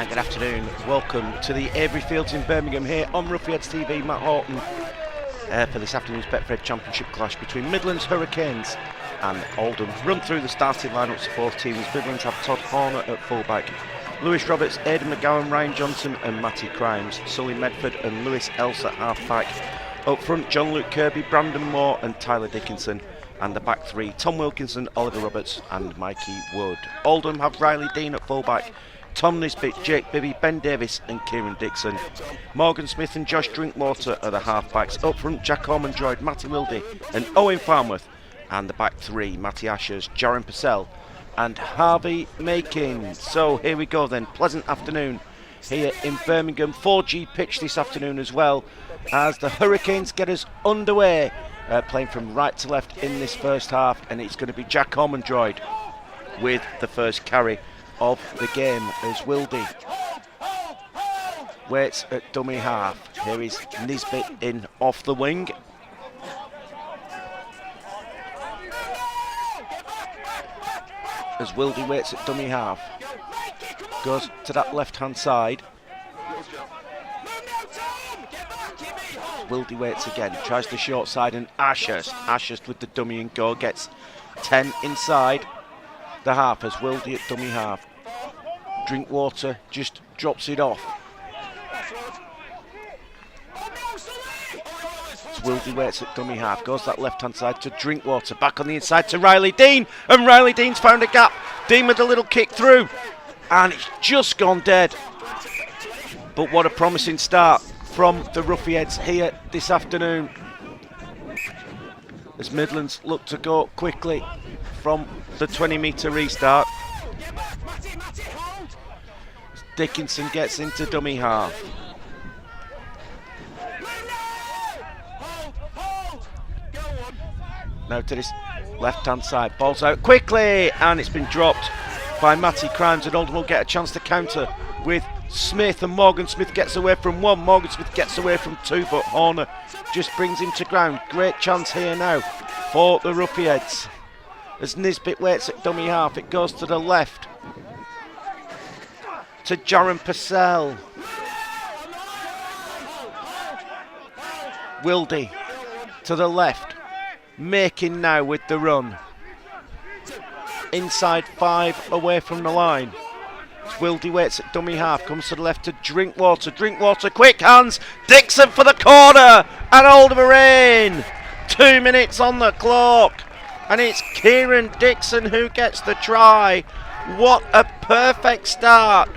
And good afternoon, welcome to the Avery Fields in Birmingham here on Ruffians TV. Matt Horton for this afternoon's Betfred Championship clash between Midlands Hurricanes and Oldham. Run through the starting lineups of both teams. Midlands have Todd Horner at fullback, Lewis Roberts, Aidan McGowan, Ryan Johnson and Matty Crimes, Sully Medford and Lewis Else at half-back. Up front, John Luke Kirby, Brandon Moore and Tyler Dickinson. And the back three, Tom Wilkinson, Oliver Roberts and Mikey Wood. Oldham have Riley Dean at fullback, Tom Nisbet, Jake Bibby, Ben Davies and Kieran Dixon. Morgan Smith and Josh Drinkwater are the half-backs. Up front, Jack Ormondroyd, Matty Wildy and Owen Farnworth. And the back three, Matty Ashurst, Jaron Purcell and Harvey Makin. So here we go then, pleasant afternoon here in Birmingham. 4G pitch this afternoon as well, as the Hurricanes get us underway, playing from right to left in this first half, and it's going to be Jack Ormondroyd with the first carry of the game as Wildy waits at dummy half. Here is Nisbet in off the wing. As Wildy waits at dummy half, goes to that left hand side. Wildy waits again, tries the short side, and Ashurst with the dummy and go, gets 10 inside the half as Wildy at dummy half. Drinkwater just drops it off. As Wildy waits at dummy half, goes that left hand side to Drinkwater, back on the inside to Riley Dean, and Riley Dean's found a gap. Dean with a little kick through, and it's just gone dead. But what a promising start from the Ruffians here this afternoon, as Midlands look to go quickly from the 20-metre restart. Dickinson gets into dummy half. Now to this left-hand side, ball's out quickly, and it's been dropped by Matty Crimes, and Oldham will get a chance to counter with Smith, and Morgan Smith gets away from one, Morgan Smith gets away from two, but Horner just brings him to ground. Great chance here now for the Ruffians. As Nisbet waits at dummy half, it goes to the left to Jaron Purcell. Wildy to the left, Making now with the run. Inside 5 away from the line. Wildy waits at dummy half, comes to the left to Drinkwater. Drinkwater, quick hands, Dixon for the corner, and Oldham are in. 2 minutes on the clock, and it's Kieran Dixon who gets the try. What a perfect start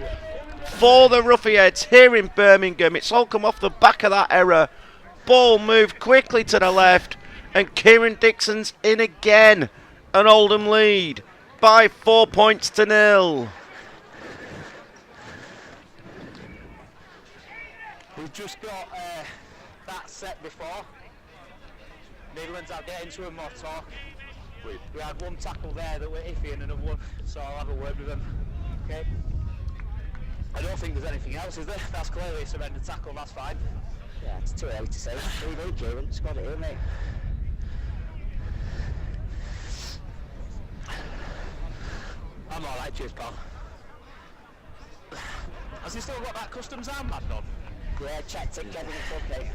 for the Ruffians here in Birmingham. It's all come off the back of that error. Ball moved quickly to the left, and Kieran Dixon's in again. An Oldham lead by 4 points to 0. We've just got that set before. Midlands are getting to a more talk. We had one tackle there that were iffy and another one, so I'll have a word with them. Okay. I don't think there's anything else, is there? That's clearly a surrender tackle, that's fine. Yeah, it's too early to say. We need Kieran, just got it here, mate. I'm alright, cheers, pal. Has he still got that customs armband on? Yeah, checked it, Kevin, it's okay.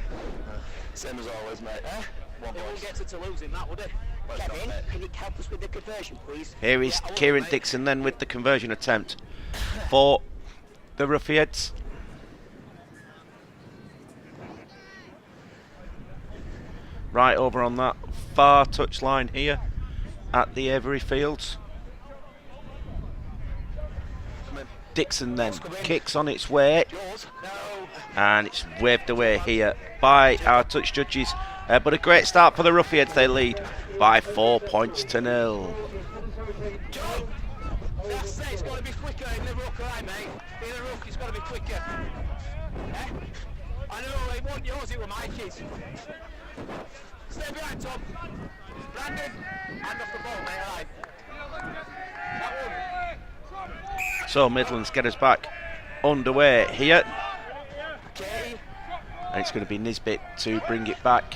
Same as always, mate. He won't get to Toulouse in that, would he? Kevin, can you help us with the conversion, please? Here is Kieran Dixon then with the conversion attempt for the Ruffians. Right over on that far touchline here at the Avery Fields. Dixon then kicks on its way, and it's waved away here by our touch judges, but a great start for the Ruffians. They lead by 4 points to 0. It's got to be quicker in the ruck, right, mate? In the ruck, it's got to be quicker. I know, it wasn't yours, it was Mikey's. Stay behind, Tom. Brandon, hand off the ball, mate, alright. That one. So Midlands get us back underway here, and it's going to be Nisbet to bring it back.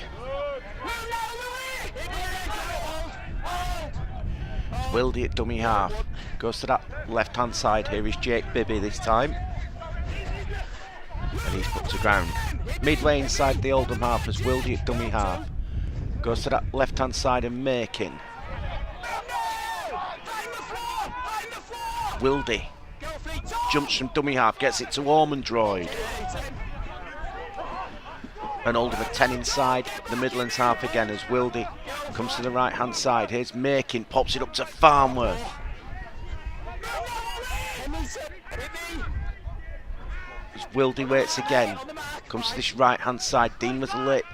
Wildy at dummy half, goes to that left hand side. Here is Jake Bibby this time. And he's put to ground. Midway inside the Oldham half as Wildy at dummy half. Goes to that left-hand side and making. Wildy jumps from dummy half, gets it to Ormondroyd. And Oldham at 10 inside the Midlands half again as Wildy comes to the right-hand side. Here's making, pops it up to Farnworth. As Wildy waits again, comes to this right-hand side. Dean was a late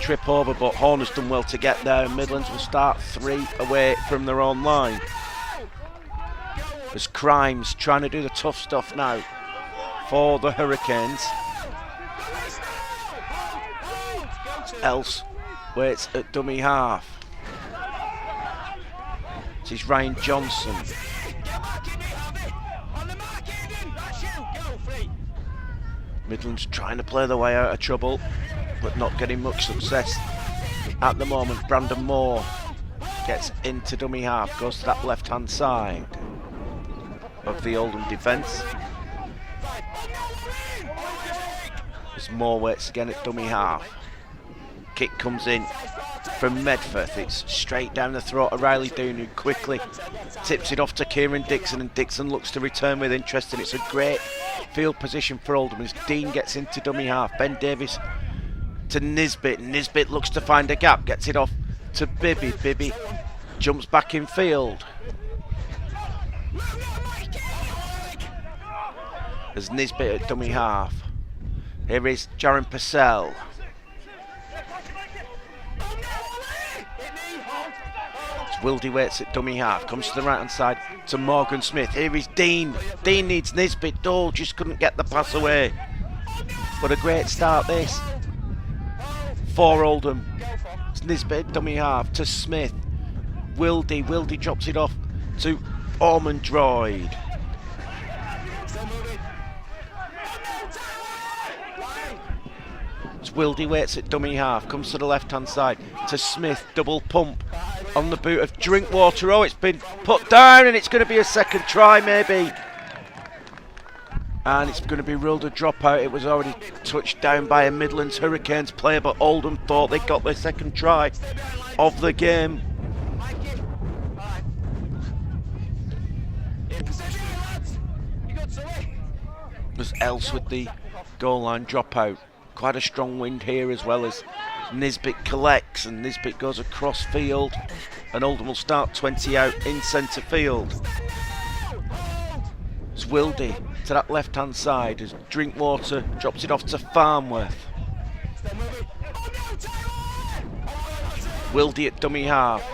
trip over, but Horn has done well to get there. And Midlands will start 3 away from their own line. As Crimes trying to do the tough stuff now for the Hurricanes. Else waits at dummy half. This is Ryan Johnson. Midlands trying to play their way out of trouble, but not getting much success at the moment. Brandon Moore gets into dummy half, goes to that left-hand side of the Oldham defence. As Moore waits again at dummy half. Kick comes in from Medford. It's straight down the throat of Riley Doon, who quickly tips it off to Kieran Dixon, and Dixon looks to return with interest, and it's a great field position for Oldham as Dean gets into dummy half. Ben Davies to Nisbet. Nisbet looks to find a gap, gets it off to Bibby. Bibby jumps back in field. As Nisbet at dummy half. Here is Jaron Purcell. Wildy waits at dummy half, comes to the right hand side to Morgan Smith. Here is Dean. Dean needs Nisbet. Oh, just couldn't get the pass away. But a great start this for Oldham. It's Nisbet at dummy half to Smith. Wildy drops it off to Ormondroyd. Wildy waits at dummy half, comes to the left hand side to Smith, double pump on the boot of Drinkwater. Oh, it's been put down and it's going to be a second try maybe. And it's going to be ruled a dropout. It was already touched down by a Midlands Hurricanes player, but Oldham thought they got their second try of the game. There's Else with the goal line dropout. Quite a strong wind here as well as Nisbet collects, and Nisbet goes across field, and Oldham will start 20 out in centre field. It's Wildy to that left hand side as Drinkwater drops it off to Farnworth. Wildy at dummy half,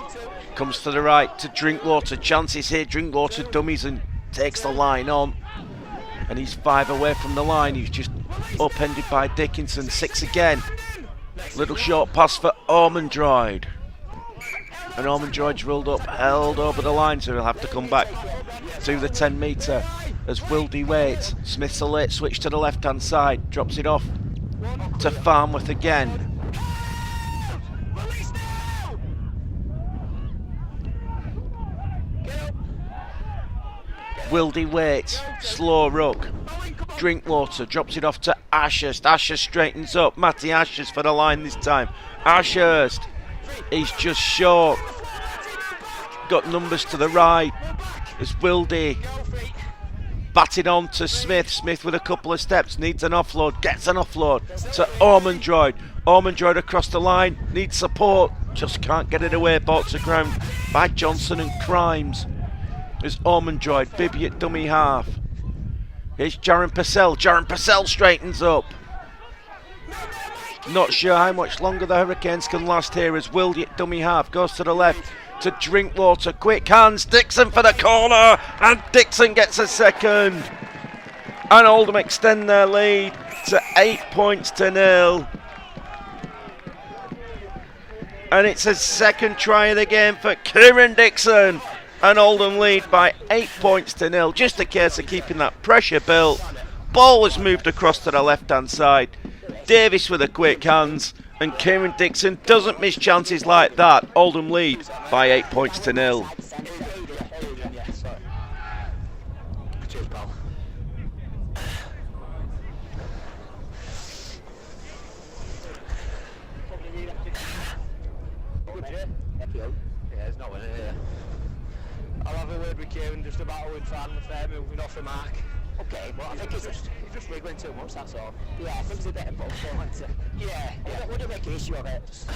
comes to the right to Drinkwater. Chances here, Drinkwater dummies and takes the line on, and he's 5 away from the line. He's just upended by Dickinson. 6 again. Little short pass for Ormondroyd. And Ormondroyd's rolled up, held over the line, so he'll have to come back to the 10 metre as Wildy waits. Smith's a late switch to the left hand side, drops it off to Farnworth again. Wildy waits, slow ruck. Drinkwater drops it off to Ashurst. Ashurst straightens up. Matty Ashurst for the line this time. Ashurst, he's just short. Got numbers to the right. As Wildy batted on to Smith. Smith with a couple of steps, needs an offload, gets an offload to Ormondroyd. Ormondroyd across the line, needs support, just can't get it away. Bought to ground by Johnson and Crimes. There's Ormondroyd, Bibby at dummy half. Here's Jaron Purcell. Jaron Purcell straightens up. Not sure how much longer the Hurricanes can last here as Wildy at dummy half goes to the left to Drinkwater. Quick hands, Dixon for the corner, and Dixon gets a second. And Oldham extend their lead to 8 points to 0. And it's a second try of the game for Kieran Dixon. And Oldham lead by 8 points to 0. Just a case of keeping that pressure built. Ball was moved across to the left hand side. Davies with the quick hands, and Kieran Dixon doesn't miss chances like that. Oldham lead by 8 points to 0. Owen Farnworth there, moving off the mark. Okay, well, I think He's just wriggling too much, that's all. yeah, I think it's a bit of both, isn't it? Yeah. What do you make an issue of it?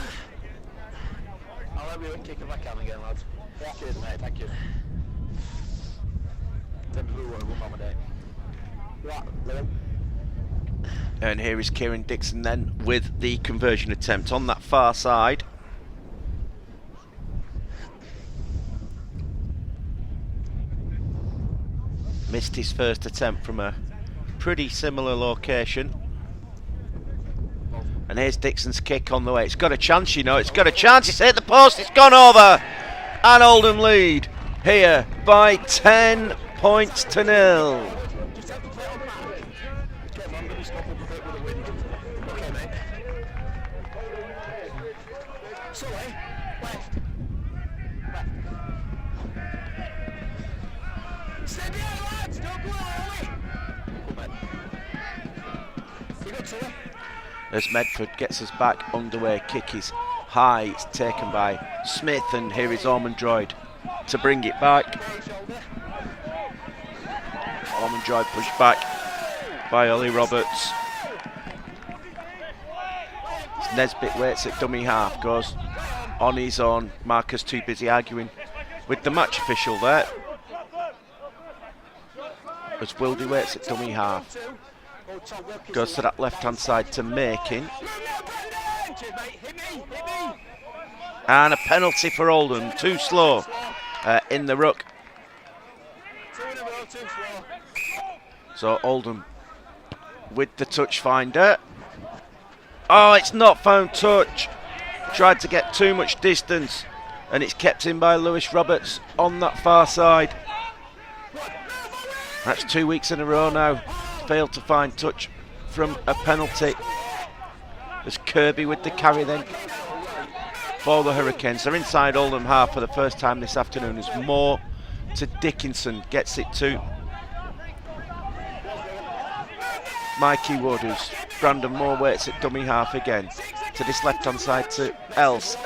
I'll have you a kick if I can again, lads. Yeah. Cheers, mate, thank you. Tim Blue, one mama day. Right, Liam. And here is Kieran Dixon then with the conversion attempt on that far side. Missed his first attempt from a pretty similar location. And here's Dixon's kick on the way. It's got a chance, you know. It's got a chance. It's hit the post. It's gone over. And Oldham lead here by 10 points to 0. Just have to play on the mark. Okay, I'm going to stop up a bit with the wind. Okay, mate. So, left. Stay behind, lads! Don't go away! Come on. You got to it? As Medford gets us back underway, kick is high, it's taken by Smith, and here is Ormond Droid to bring it back. Ormond Droid pushed back by Ollie Roberts. Nisbet waits at dummy half, goes on his own. Marcus too busy arguing with the match official there. As Wildy waits at dummy half. Goes to that left hand side to Makin. And a penalty for Oldham, too slow in the ruck. So Oldham with the touch finder. Oh, it's not found touch. Tried to get too much distance and it's kept in by Lewis Roberts on that far side. That's 2 weeks in a row now. Failed to find touch from a penalty. There's Kirby with the carry then for the Hurricanes. They're inside Oldham half for the first time this afternoon as Moore to Dickinson gets it to Mikey Wood, who's Brandon Moore waits at dummy half again to this left hand side to Else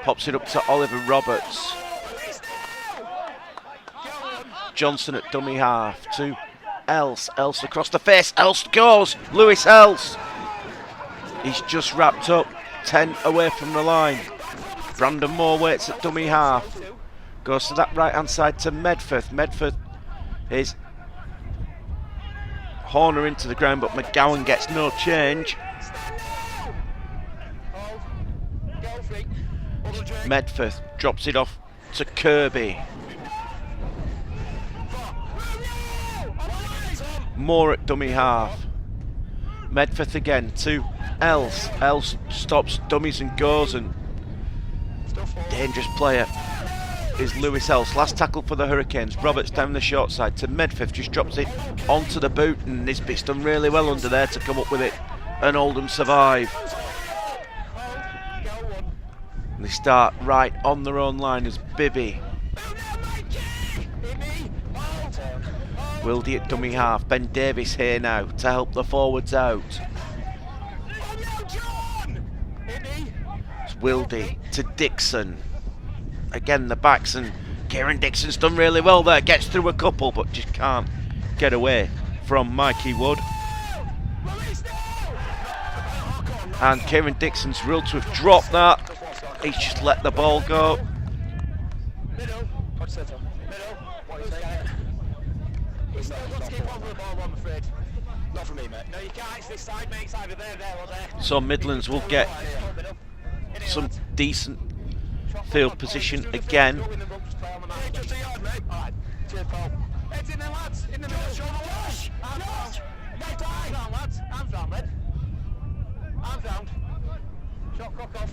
pops it up to Oliver Roberts. Johnson at dummy half to Else across the face, Else goes, Lewis Else. He's just wrapped up, 10 away from the line. Brandon Moore waits at dummy half, goes to that right hand side to Medford is Horner into the ground, but McGowan gets no change. Medford drops it off to Kirby. Moore at dummy half. Medford again to Else. Else stops dummies and goes, and dangerous player is Lewis Else. Last tackle for the Hurricanes. Roberts down the short side to Medford, just drops it onto the boot, and Nisbet's done really well under there to come up with it, and Oldham survive. And they start right on their own line as Bibby. Wildy at dummy half. Ben Davies here now to help the forwards out. It's Wildy to Dixon. Again the backs, and Kieran Dixon's done really well there. Gets through a couple but just can't get away from Mikey Wood. And Kieran Dixon's ruled to have dropped that. He's just let the ball go. Not for me, mate. No, you can't. It's this side, mate. It's either there or there. So Midlands will get some decent field position again. Just a yard, mate. Alright, cheers, Paul. Heads in there, lads. In the middle, show the wash. Arms round, lads. Arms round, lad. Arms round. Shot cock off.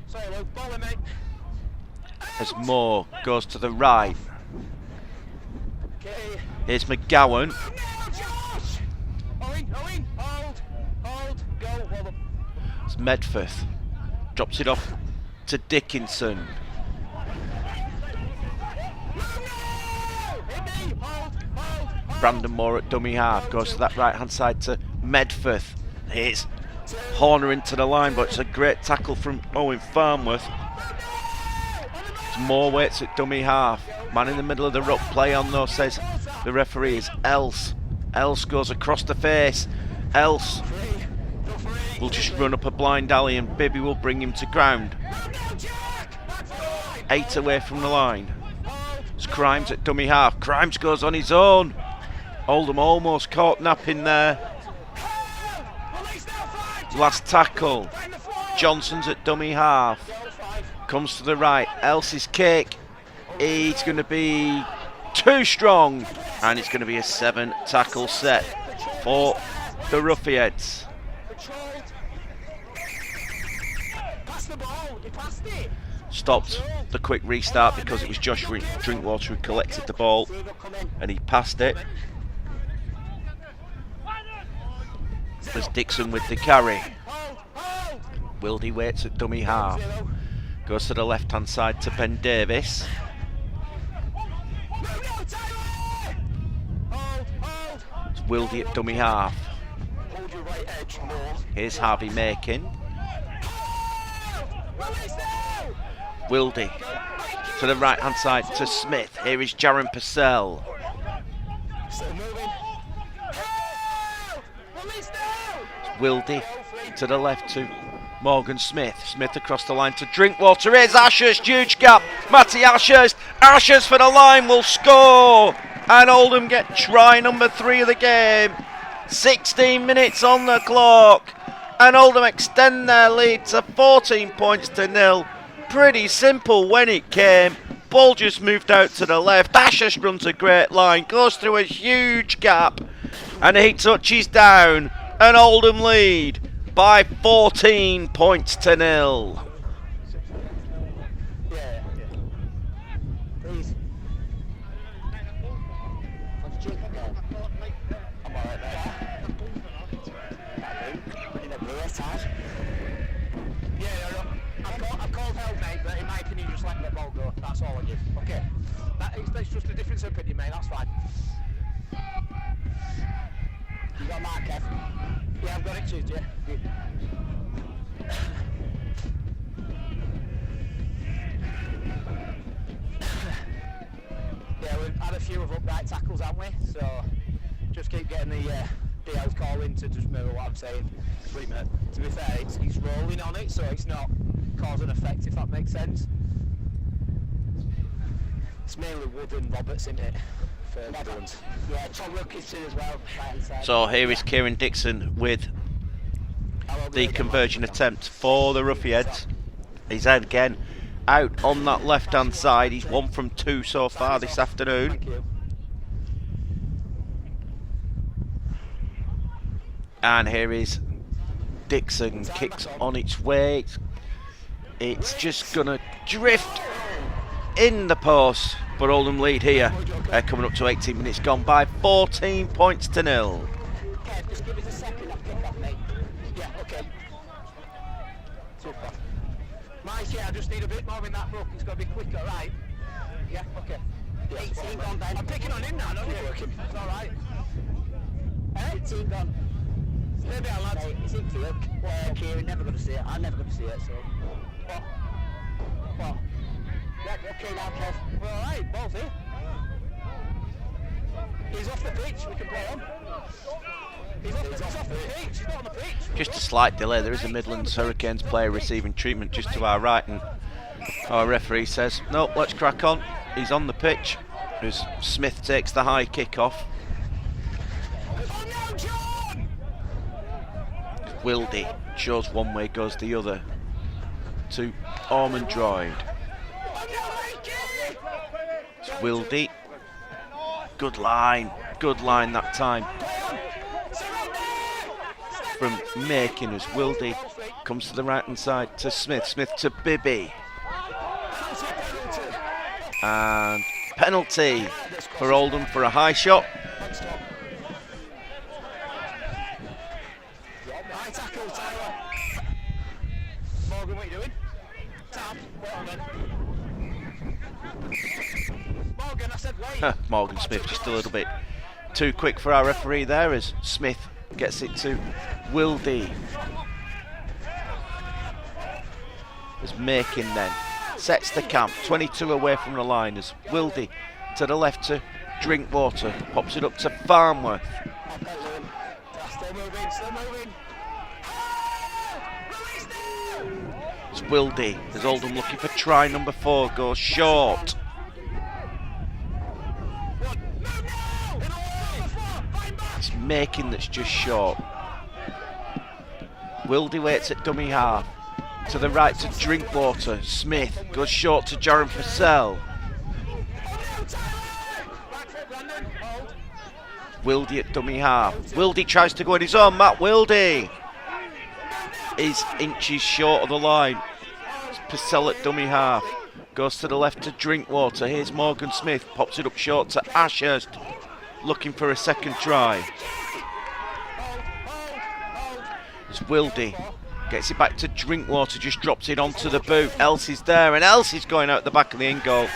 Sorry, Luke. Ball in, mate. As Moore goes to the right. Okay. Here's McGowan. Owen, hold, go, hold up. It's Medford. Drops it off to Dickinson. Brandon Moore at dummy half. Goes to that right hand side to Medford. Here's Horner into the line, but it's a great tackle from Owen Farnworth. Moore waits at dummy half. Man in the middle of the ruck, play on though, says the referee. Is Else. Else goes across the face. Else will just run up a blind alley and Bibby will bring him to ground. 8 away from the line. It's Crimes at dummy half. Crimes goes on his own. Oldham almost caught napping there. Last tackle. Johnson's at dummy half. Comes to the right. Else's kick. It's going to be too strong. And it's going to be a 7 tackle set for the Ruffians. Stopped the quick restart because it was Josh Drinkwater who collected the ball and he passed it. There's Dixon with the carry. Wildy waits at dummy half. Goes to the left hand side to Ben Davies. It's Wildy at dummy half. Here's Harvey Makin. Wildy to the right hand side to Smith. Here is Jaron Purcell. Wildy to the left to Morgan Smith. Smith across the line to Drinkwater. Here's Ashurst, huge gap. Matty Ashurst. Ashurst for the line will score. And Oldham get try number 3 of the game. 16 minutes on the clock. And Oldham extend their lead to 14 points to 0. Pretty simple when it came. Ball just moved out to the left. Ashurst runs a great line. Goes through a huge gap. And he touches down. And Oldham lead by 14 points to 0. I've called help, mate, but in my opinion, just let the ball go. That's all I give. Okay. That's just a difference of opinion, mate. That's fine. You got Mark, Kev? Yeah, I've got it too, yeah. Yeah, we've had a few of upright tackles, haven't we? So just keep getting the DL's call in to just mirror what I'm saying. Wait a minute. To be fair, he's rolling on it, so it's not cause and effect, if that makes sense. It's mainly Wood and Roberts, isn't it? For Midlands. Yeah, Tom Wilkinson as well. Right, So here is Kieran Dixon with the conversion attempt for the Ruffians. He's again out on that left hand side. He's 1 from 2 so far this afternoon. Thank you. And here is Dixon, kicks on its way. It's just gonna drift in the post, but Oldham lead here, coming up to 18 minutes gone by, 14 points to 0. Kev, just give us a second of kickoff, mate. Yeah, okay. Super. Mike, yeah, I just need a bit more in that book. It's got to be quicker, right? Yeah, okay. 18 gone, Ben. I'm picking on him now, don't you? It's all right. 18 gone. Stay down, lads. Mate, it's in field. Kieran, never going to see it. I'm never going to see it, so... What? Yeah, okay now, Kev. We're all right, ball's here. He's off the pitch, we can play on. He's off the pitch, he's not on the pitch. Just a slight delay. There is a Midlands Hurricanes player receiving treatment just to our right, and our referee says, no, let's crack on. He's on the pitch as Smith takes the high kick-off. Oh no, John! Wildy shows one way, goes the other to Ormond Droid. It's Wildy. Good line that time from Makin as Wildy comes to the right hand side to Smith. Smith to Bibby. And penalty for Oldham for a high shot. High tackle, Tyler. Morgan, what are you doing? Tap. Morgan, I said wait. Morgan Smith just a little bit too quick for our referee there as Smith gets it to Wildy. As Makin then sets the camp. 22 away from the line as Wildy to the left to Drinkwater. Pops it up to Farnworth. Still moving, still moving. It's Wildy as Oldham looking for try number 4. Goes short. It's Making that's just short. Wildy waits at dummy half. To the right to Drinkwater. Smith goes short to Jaron Purcell. Wildy at dummy half. Wildy tries to go on his own. Matt Wildy is inches short of the line. It's Purcell at dummy half. Goes to the left to Drinkwater. Here's Morgan Smith. Pops it up short to Ashurst. Looking for a second try. It's Wildy. Gets it back to Drinkwater. Just drops it onto the boot. Elsie's there. And Elsie's going out the back of the in goal.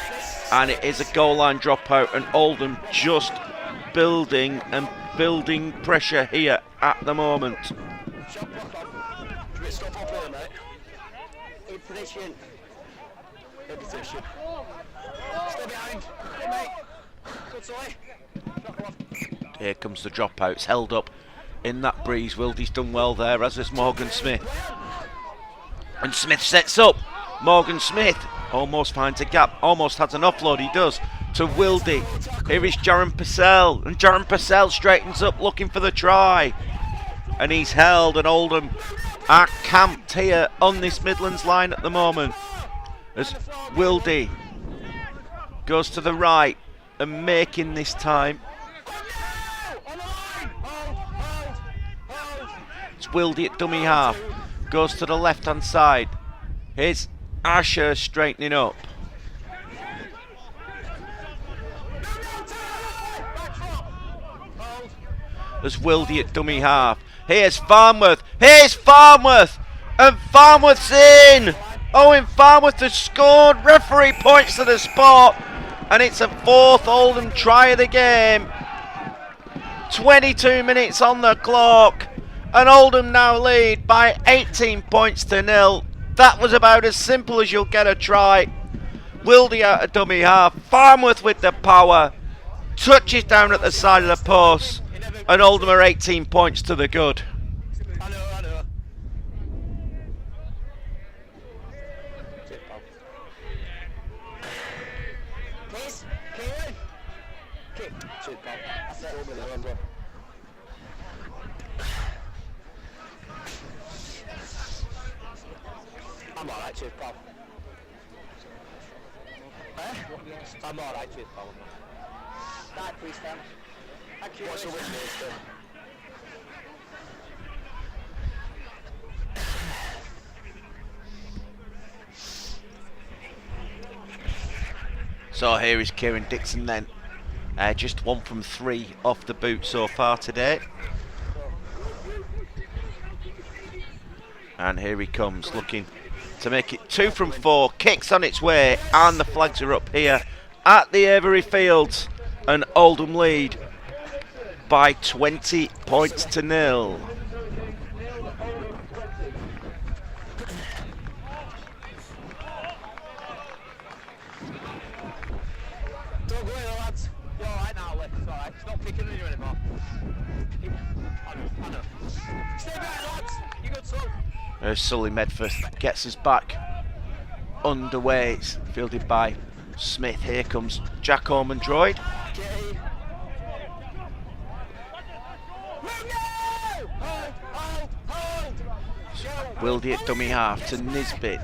And it is a goal line dropout. And Oldham just building and building pressure here at the moment. In position. In position. Stay behind. Hey, mate. Good play. Here comes the dropout. It's held up in that breeze. Wildy's done well there, as is Morgan Smith. And Smith sets up. Morgan Smith almost finds a gap. Almost has an offload. He does. To Wildy. Here is Jaron Purcell. And Jaron Purcell straightens up looking for the try. And he's held, and Oldham are camped here on this Midlands line at the moment. As Wildy goes to the right and Making this time. It's Wildy at dummy half. Goes to the left hand side. Here's Ashurst straightening up. There's Wildy at dummy half. Here's Farnworth. Here's Farnworth. And Farnworth's in. Owen Farnworth has scored. Referee points to the spot. And it's a 4th Oldham try of the game. 22 minutes on the clock. And Oldham now lead by 18 points to 0. That was about as simple as you'll get a try. Wildy out of dummy half. Farnworth with the power. Touches down at the side of the post. And Oldham are 18 points to the good. I know. Please, Kieran. Kick. Shoot, pal. I'm alright, cheers, pal. I'm alright, cheers, pal. Right, please, Sam. Thank you. What's the witness? So here is Kieran Dixon then. Just 1 from 3 off the boot so far today. And here he comes, looking to make it 2 from 4. Kicks on its way, and the flags are up here at the Avery Fields. And Oldham lead by 20 points to 0. Don't go in, lads. You're alright now, Lee. It's alright. It's not picking on you anymore. I know. Stay back, lads. You good, son? Sully Medford gets us back underway. It's fielded by Smith. Here comes Jack Ormond Droid. Wildy at dummy half to Nisbet.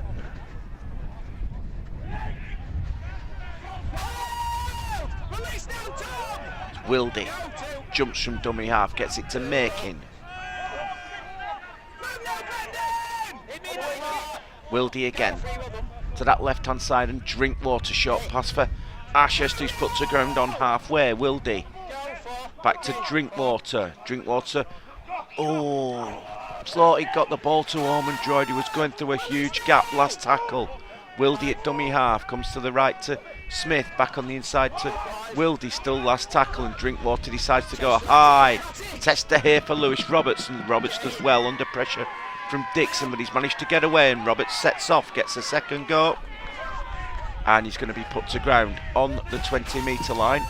Wildy jumps from dummy half, gets it to Making. Wildy again to that left hand side, and Drinkwater short pass for Ashurst, who's put to ground on halfway. Wildy back to Drinkwater. Oh, thought he got the ball to Ormond Droid, who was going through a huge gap last tackle. Wildy at dummy half, comes to the right to Smith, back on the inside to Wildy, still last tackle, and Drinkwater decides to go high. Tester here for Lewis Roberts, and Roberts does well under pressure from Dixon, but he's managed to get away, and Roberts sets off, gets a second go. and he's going to be put to ground on the 20-metre line.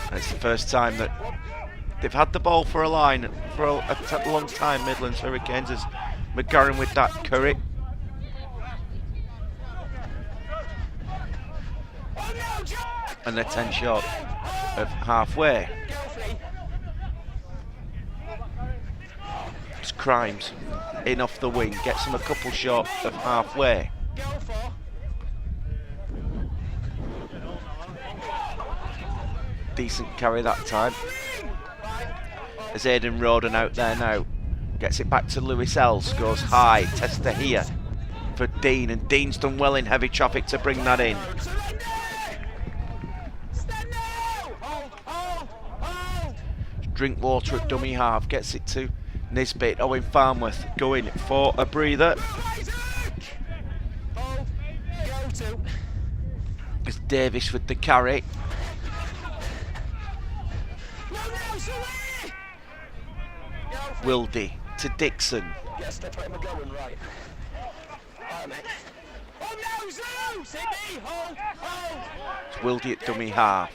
And it's the first time that they've had the ball for a line for a long time, Midlands Hurricanes, as McGarren with that curry. And they're 10 short of halfway. It's Crimes in off the wing, gets him a couple short of halfway. Decent carry that time. As Aidan Roden out there now, gets it back to Lewis Els, goes high, Tester here for Dean, and Dean's done well in heavy traffic to bring that in. Drinkwater at dummy half, gets it to Nisbet. Owen Farnworth going for a breather. It's Davies with the carry. Wildy to Dixon. It's Wildy at dummy half.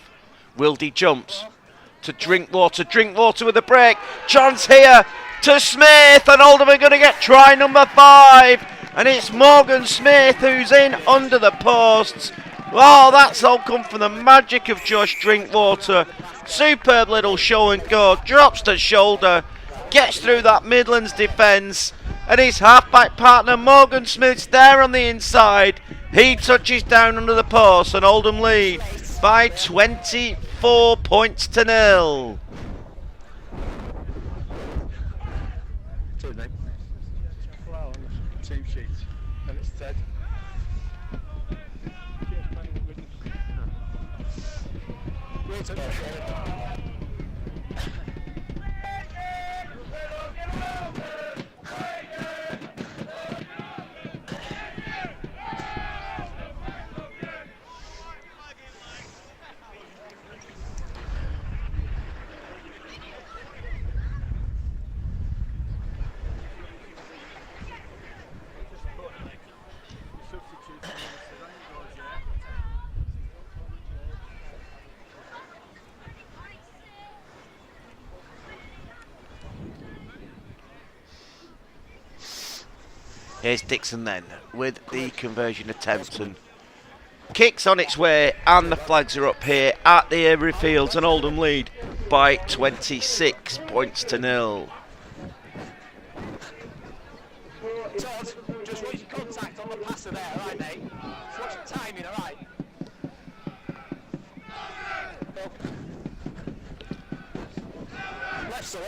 Wildy jumps to Drinkwater. Drinkwater with a break. Chance here to Smith, and Oldham are going to get try number 5. And it's Morgan Smith who's in under the posts. Oh, that's all come from the magic of Josh Drinkwater. Superb little show and go. Drops to shoulder. Gets through that Midlands defence, and his half-back partner Morgan Smith's there on the inside. He touches down under the post, and Oldham lead by 24 points to 0. Team sheet, and it's Ted. Here's Dixon then with the conversion attempt, and kicks on its way, and the flags are up here at the Avery Fields, and Oldham lead by 26 points to 0. Todd, just watch your contact on the passer there, alright mate? Just watch your timing, alright? Left, sorry.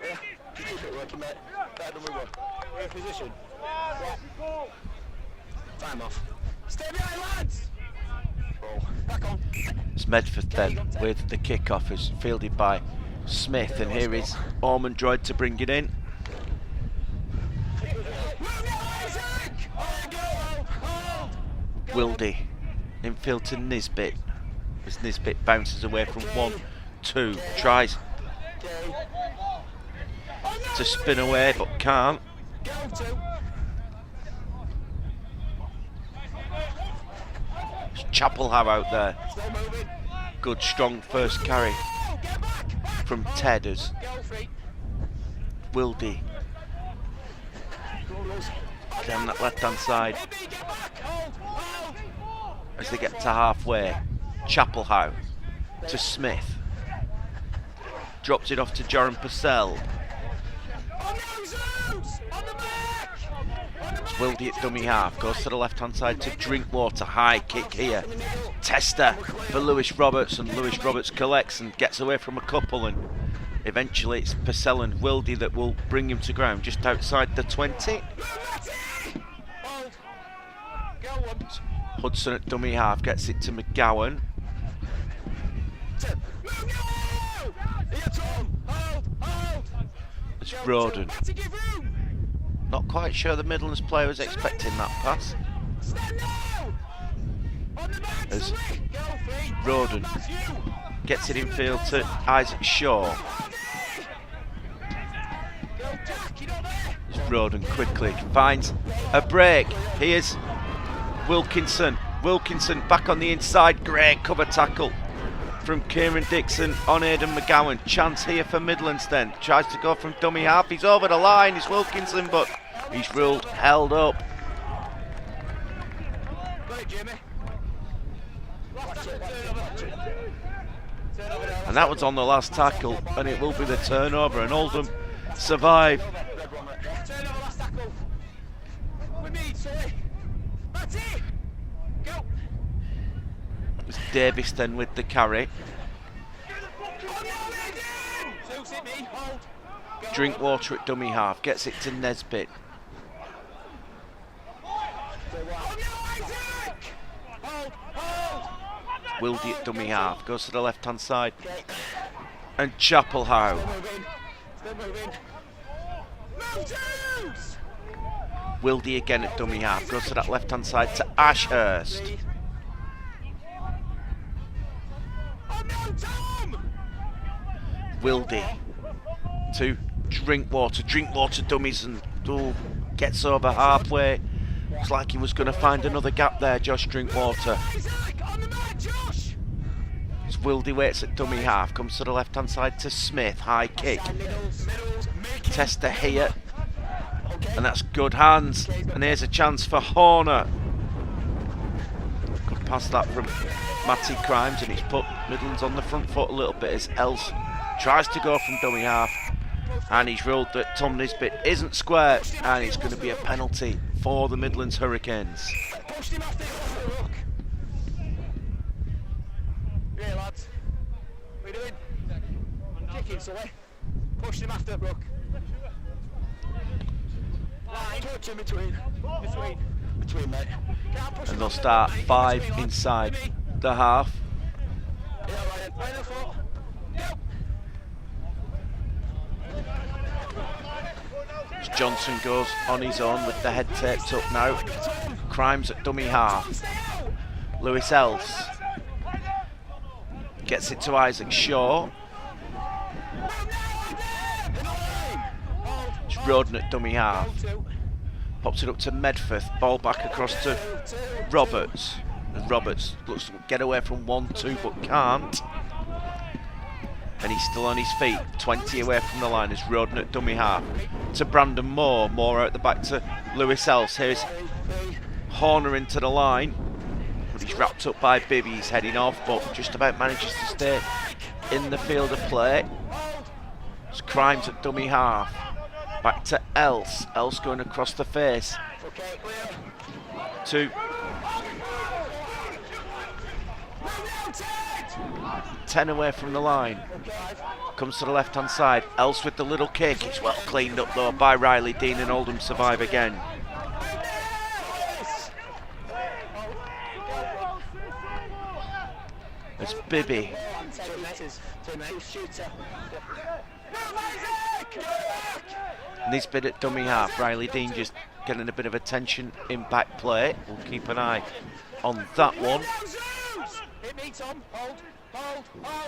Yeah, just keep it working, mate. Better than we were. We're in position. Yeah. Time off. Stay behind, lads! Ball. Back on. It's Medford then with the kickoff, is fielded by Smith, and here is Ormondroyd to bring it in. Wildy infield to Nisbet, as Nisbet bounces away from 1, 2, tries to spin away but can't. It's Chapelhow out there. Good strong first carry from Ted as Wildy down that left hand side as they get to halfway. Chapelhow to Smith, drops it off to Joran Purcell. It's Wildy at dummy half, goes to the left hand side to Drinkwater. High kick here, Tester for Lewis Roberts, and Lewis Roberts collects and gets away from a couple, and eventually it's Purcell and Wildy that will bring him to ground just outside the 20. Hudson at dummy half gets it to McGowan. It's Roden. Not quite sure the Midlands player was expecting that pass. As Roden gets it in field to Isaac Shaw. It's Roden quickly finds a break. Here's Wilkinson. Wilkinson back on the inside. Great cover tackle from Kieran Dixon on Aidan McGowan. Chance here for Midlands then. Tries to go from dummy half. He's over the line. It's Wilkinson, but he's ruled held up. And that was on the last tackle, and it will be the turnover, and Oldham survive. It's Davies then with the carry. Drinkwater at dummy half, gets it to Nisbet. Wildy at dummy half, goes to the left hand side. And Chapelhow. Wildy again at dummy half, goes to that left hand side to Ashurst. Wildy to Drinkwater. Drinkwater dummies and gets over halfway. Looks like he was going to find another gap there, Josh Drinkwater. As Wildy waits at dummy half, comes to the left hand side to Smith. High kick. Tester here. And that's good hands. And here's a chance for Horner. Good pass that from Matty Crimes, and he's put Midlands on the front foot a little bit as Els tries to go from dummy half. And he's ruled that Tom Nisbet isn't square, and it's going to be a penalty for the Midlands Hurricanes. Yeah, lads. What are you doing? Kicking, Sully. Push him after, Brook. Line. Touch him between. Between, mate. And they'll start 5 inside the half. Yeah, right. Right in the foot. Go. As Johnson goes on his own with the head taped up now. Crimes at dummy half. Lewis Els gets it to Isaac Shaw. It's Roden at dummy half. Pops it up to Medforth. Ball back across to Roberts. And Roberts looks to get away from 1-2 but can't. And he's still on his feet. 20 away from the line as Roden at dummy half. To Brandon Moore. Moore out the back to Lewis Els. Here's Horner into the line. But he's wrapped up by Bibby. He's heading off, but just about manages to stay in the field of play. It's Crimes at dummy half. Back to Els. Els going across the face. To 10 away from the line. Comes to the left hand side. Els with the little kick. It's well cleaned up though by Riley Dean, and Oldham survive again. It's Bibby. Nisbet at dummy half. Riley Dean just getting a bit of attention in back play. We'll keep an eye on that one.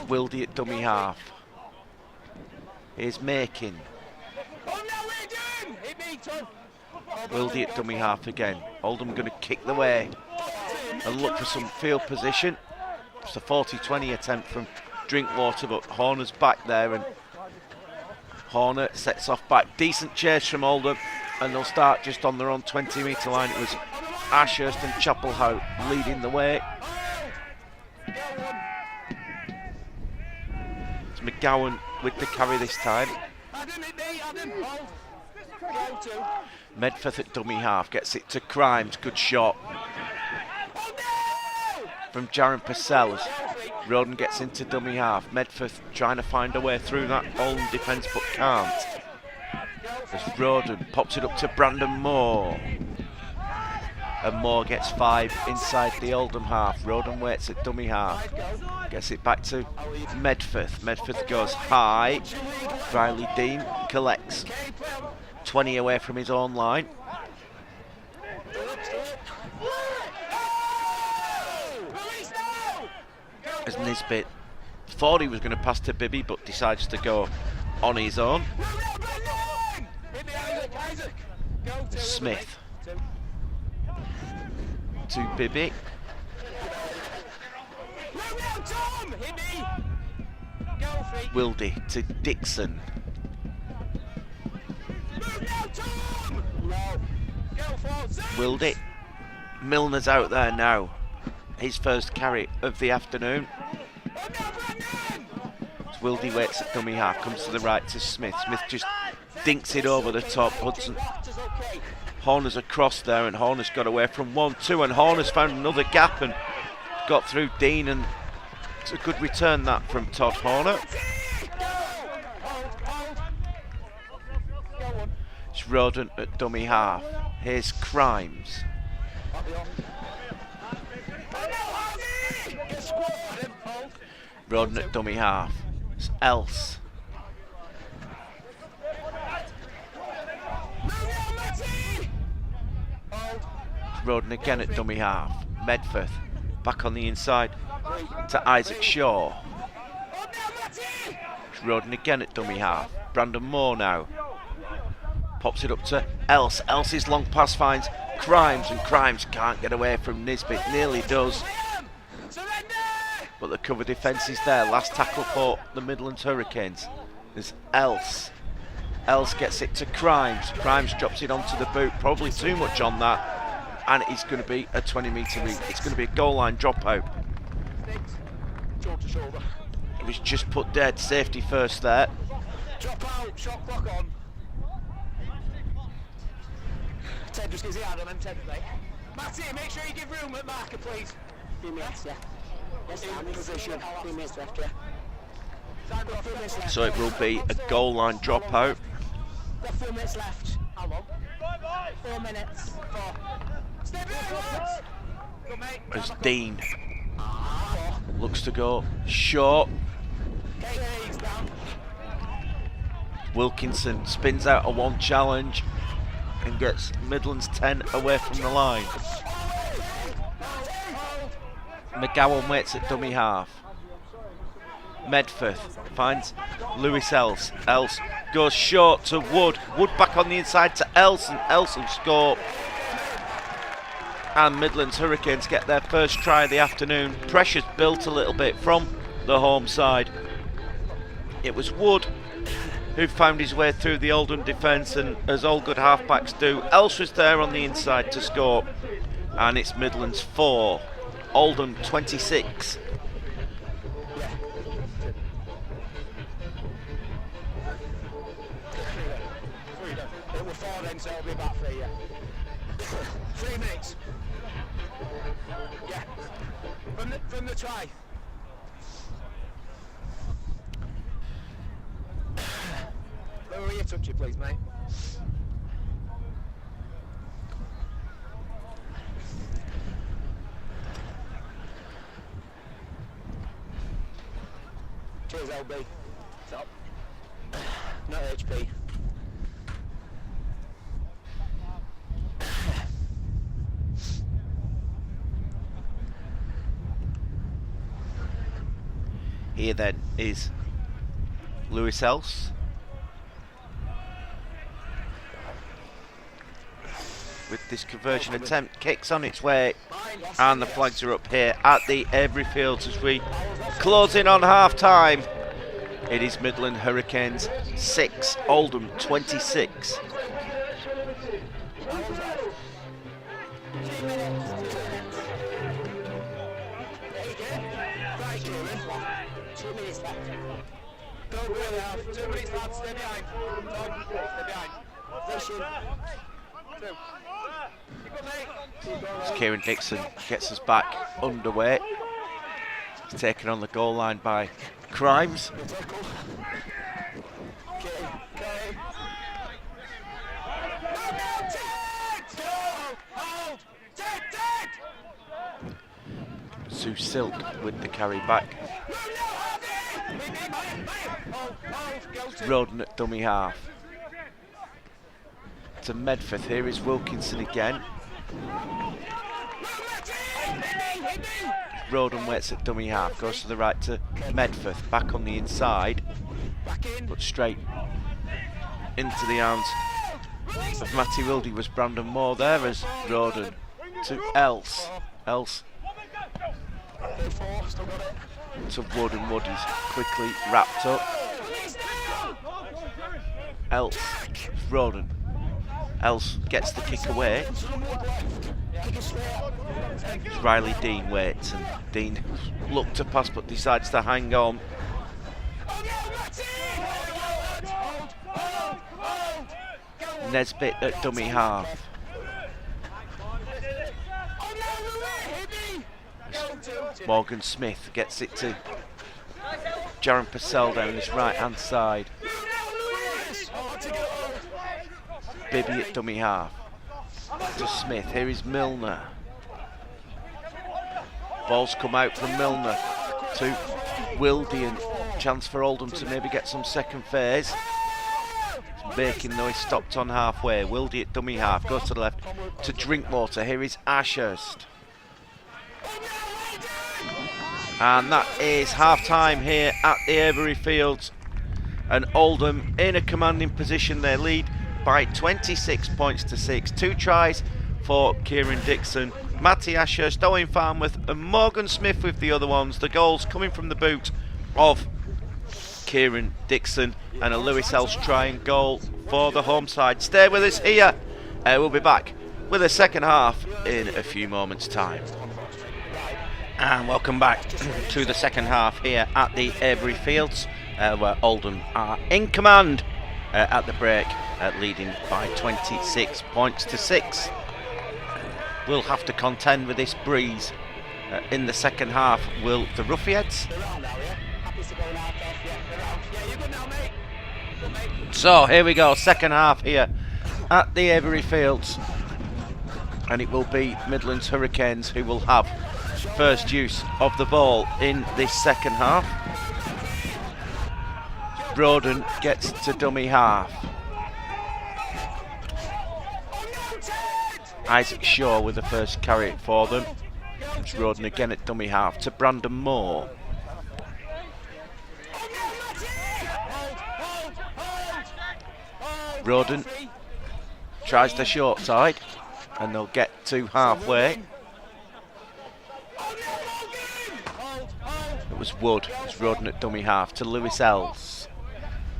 Wildy at dummy half. Here's Makin. Wildy at dummy half again. Oldham going to kick the way and look for some field position. It's a 40-20 attempt from Drinkwater, but Horner's back there, and Horner sets off back. Decent chase from Oldham, and they'll start just on their own 20-metre line. It was Ashurst and Chapelhow leading the way. It's McGowan with the carry this time. Medforth at dummy half, gets it to Crimes. Good shot from Jaron Purcell as Roden gets into dummy half. Medforth trying to find a way through that Oldham defence but can't. As Roden pops it up to Brandon Moore. And Moore gets 5 inside the Oldham half. Roden waits at dummy half. Gets it back to Medforth. Medforth goes high. Riley Dean collects. 20 away from his own line. As Nisbet thought he was going to pass to Bibby, but decides to go on his own. Smith. To Bibby. Wildy to Dixon. Wildy. Milner's out there now. His first carry of the afternoon. Wildy waits at dummy half, comes to the right to Smith. Smith just dinks it over the top. Hudson. Horner's across there, and Horner's got away from 1-2, and Horner's found another gap and got through Dean, and it's a good return that from Todd Horner. It's Roden at dummy half. Here's Crimes. Roden at dummy half. It's Else. Roden again at dummy half. Medford back on the inside to Isaac Shaw. It's Roden again at dummy half. Brandon Moore now. Pops it up to Else. Else's long pass finds Crimes, and Crimes can't get away from Nisbet. Nearly does. But the cover defence is there. Last tackle for the Midlands Hurricanes. There's Else. Else gets it to Crimes. Crimes drops it onto the boot. Probably too much on that. And it's going to be a 20-metre read. It's going to be a goal line dropout. It was just put dead. Safety first there. Drop out, shot clock on. Ted just gives it out on them, Ted, mate. Matty, make sure you give room at marker, please. 3 minutes, yeah. Yes, I'm in position. 3 minutes left, yeah. So it will be a goal line dropout. Got 4 minutes left. How long? 4 minutes. 4. Stay back, go, mate. As Dean looks to go short. Wilkinson spins out a 1 challenge and gets Midlands 10 away from the line. McGowan waits at dummy half. Medford finds Lewis Else. Else goes short to Wood. Wood back on the inside to Else, and Else will score. And Midlands Hurricanes get their first try of the afternoon. Pressure's built a little bit from the home side. It was Wood who found his way through the Oldham defence, and as all good halfbacks do, Else was there on the inside to score. And it's Midlands 4, Oldham 26. It was 4 then, so it'll be about 3, yeah. 3 minutes. Yeah. From the try. Lower your touch it, please, mate. Cheers, LB. Top. No HP. Here then is Lewis Else. With this conversion attempt, kicks on its way, and the flags are up here at the Everyfields as we close in on half time. It is Midland Hurricanes 6, Oldham 26. Don't really have 2 minutes left, stay behind. Tom, stay behind. Position. 2. As Kieran Dixon gets us back underway. He's taken on the goal line by Crimes. Sue Silk with the carry back. Roden at dummy half. To Medford, here is Wilkinson again. Roden waits at dummy half, goes to the right to Medford, back on the inside, but straight into the arms of Matty Wildy was Brandon Moore there as Roden to Else. Else to Wood, and Wood is quickly wrapped up. Else, Roden. Else gets the kick away. Riley Dean waits, and Dean looked to pass but decides to hang on. Nisbet at dummy half. Morgan Smith gets it to Jaron Purcell down his right hand side. Bibby at dummy half to Smith. Here is Milner. Ball's come out from Milner to Wildy, and chance for Oldham to maybe get some second phase. Bacon though, he's stopped on halfway. Wildy at dummy half, goes to the left to Drinkwater. Here is Ashurst. And that is half time here at the Avery Fields, and Oldham in a commanding position. They lead by 26 points to 6. 2 tries for Kieran Dixon, Matty Ashurst, Owen Farnworth and Morgan Smith with the other ones. The goals coming from the boot of Kieran Dixon, and a Lewis Else trying goal for the home side. Stay with us here. We'll be back with the second half in a few moments' time. And welcome back to the second half here at the Avery Fields, where Oldham are in command at the break, leading by 26 points to 6. We'll have to contend with this breeze in the second half. Will the Ruffians? So here we go, second half here at the Avery Fields, and it will be Midlands Hurricanes who will have first use of the ball in this second half. Roden gets to dummy half. Isaac Shaw with the first carry for them. It's Roden again at dummy half to Brandon Moore. Roden tries the short side, and they'll get to halfway. It was Wood. It's Roden at dummy half to Lewis Else.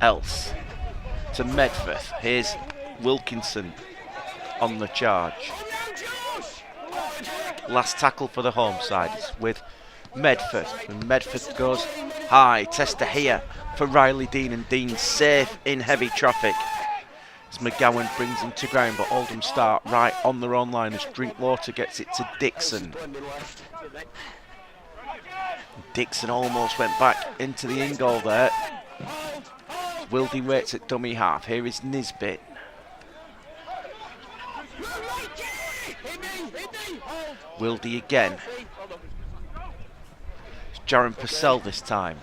Else to Medford. Here's Wilkinson on the charge. Last tackle for the home side is with Medford. And Medford goes high. Tester here for Riley Dean, and Dean's safe in heavy traffic as McGowan brings him to ground, but Oldham start right on their own line as Drinkwater gets it to Dixon. Dixon almost went back into the in goal there. Wildy waits at dummy half. Here is Nisbet. Wildy again. It's Jaron Purcell this time.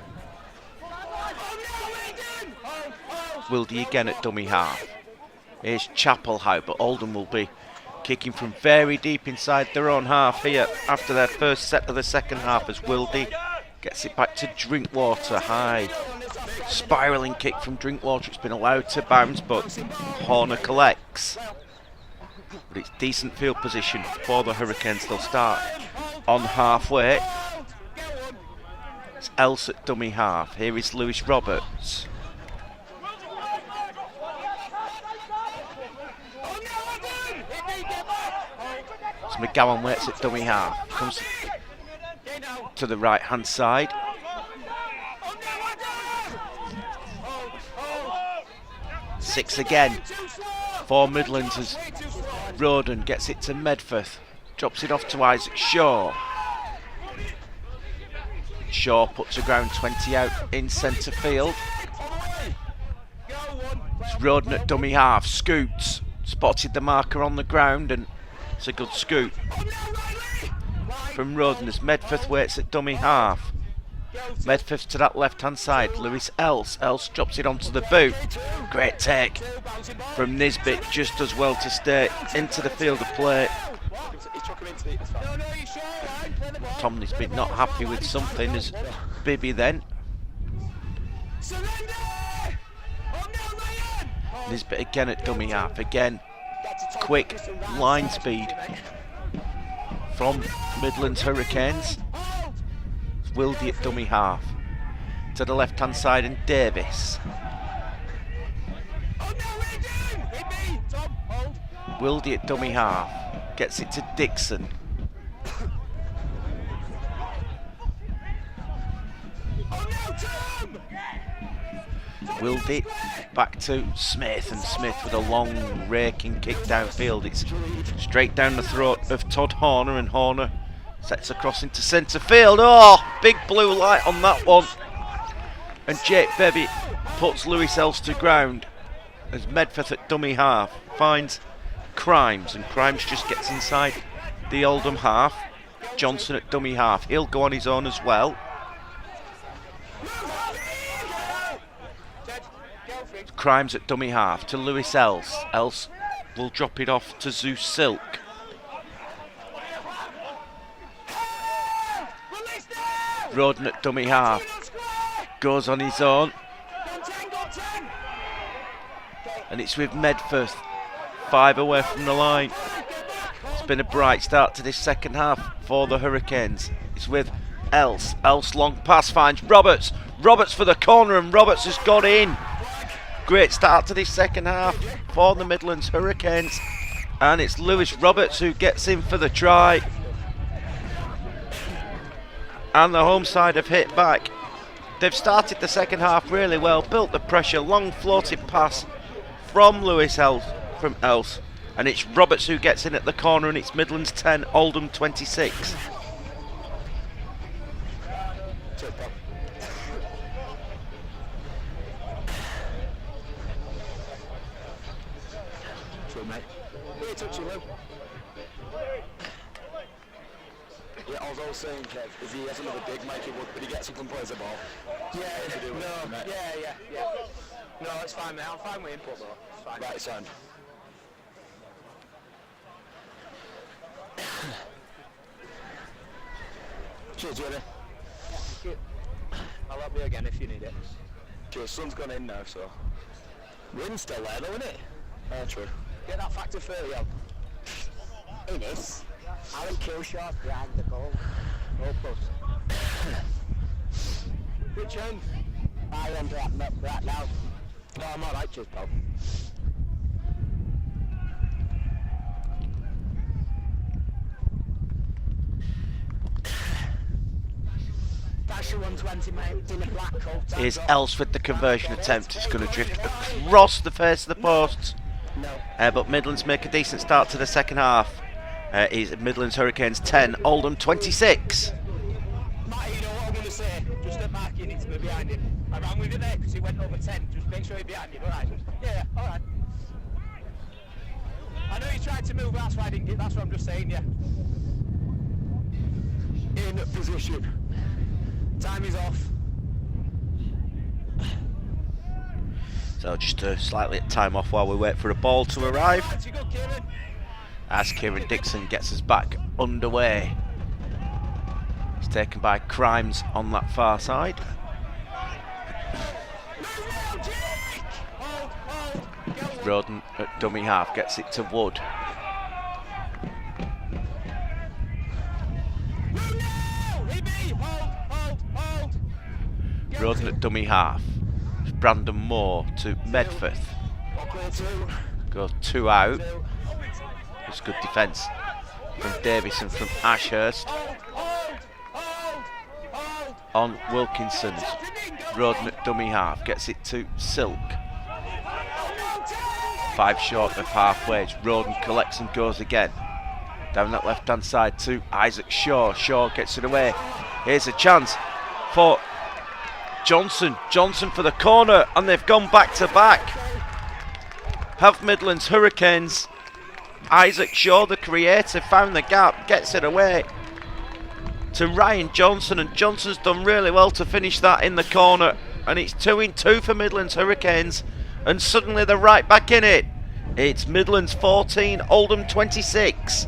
Wildy again at dummy half. Here's Chapelhouse, but Oldham will be kicking from very deep inside their own half here after their first set of the second half, as Wildy gets it back to Drinkwater. High spiralling kick from Drinkwater. It's been allowed to bounce, but Horner collects. But it's decent field position for the Hurricanes. They'll start on halfway. It's Else at dummy half. Here is Lewis Roberts. So McGowan waits at dummy half. Comes to the right hand side. Six again for Midlands as Roden gets it to Medford. Drops it off to Isaac Shaw. Shaw puts around 20 out in centre field. It's Roden at dummy half. Scoots. Spotted the marker on the ground, and it's a good scoop from Roden as Medford waits at dummy half. Medford to that left hand side. Lewis Else. Else drops it onto the boot. Great take from Nisbet. Just as well to stay into the field of play. Tom Nisbet not happy with something as Bibby then. Nisbet again at dummy half. Again, quick line speed from Midlands Hurricanes. Wildy at dummy half. To the left hand side, and Davies. Wildy at dummy half. Gets it to Dixon. Wildy back to Smith, and Smith with a long raking kick downfield. It's straight down the throat of Todd Horner, and Horner sets across into centre field. Oh, big blue light on that one. And Jake Bevy puts Lewis Else to ground as Medford at dummy half finds Crimes, and Crimes just gets inside the Oldham half. Johnson at dummy half. He'll go on his own as well. Crimes at dummy half to Lewis Else. Else will drop it off to Zeus Silk. Roden at dummy half. Goes on his own. And it's with Medford 5 away from the line. It's been a bright start to this second half for the Hurricanes. It's with Else. Else long pass finds Roberts. Roberts for the corner, and Roberts has got in. Great start to this second half for the Midlands Hurricanes. And it's Lewis Roberts who gets in for the try. And the home side have hit back. They've started the second half really well, built the pressure, long floated pass from Lewis Else, and it's Roberts who gets in at the corner, and it's Midlands 10, Oldham 26. Yeah, I was saying, Kev, if he has another big make, but he gets up and plays the ball. Yeah, yeah. No, it's fine, mate. I'm fine with input, though. It's fine. Right, sound. Cheers, Jerry. Yeah, I'll help you again if you need it. Cheers, sun's gone in now, so... Wind's still there, though, isn't it? True. Get that factor 30 on. It is. Aaron Killshot behind the goal. Goal post. Which end? I end right now. No, I'm alright, cheers, pal. That's your 120, mate. In a black coat. Here's Else with the conversion attempt. It's going to drift across the face of the posts. No. But Midlands make a decent start to the second half. Is Midlands Hurricanes 10, Oldham 26. Matt, you know what I'm going to say? Just at Mark, you need to be behind him. I ran with you there because he went over 10. Just make sure you're behind him, alright? Yeah, alright. I know you tried to move, that's why I didn't get. That's what I'm just saying, yeah. In position. Time is off. So just slightly at time off while we wait for a ball to arrive. As Kieran Dixon gets us back underway. It's taken by Crimes on that far side. Roden at dummy half gets it to Wood. Roden at dummy half. Brandon Moore to Medford. Goes 2 out. It's good defence from Davies and from Ashurst. On Wilkinson's. Roden at dummy half gets it to Silk. 5 short of halfway. Roden collects and goes again. Down that left hand side to Isaac Shaw. Shaw gets it away. Here's a chance for Johnson. Johnson for the corner, and they've gone back to back. Have Midlands Hurricanes. Isaac Shaw, the creator, found the gap, gets it away to Ryan Johnson, and Johnson's done really well to finish that in the corner, and it's 2-2 for Midlands Hurricanes, and suddenly they're right back in it. It's Midlands 14, Oldham 26.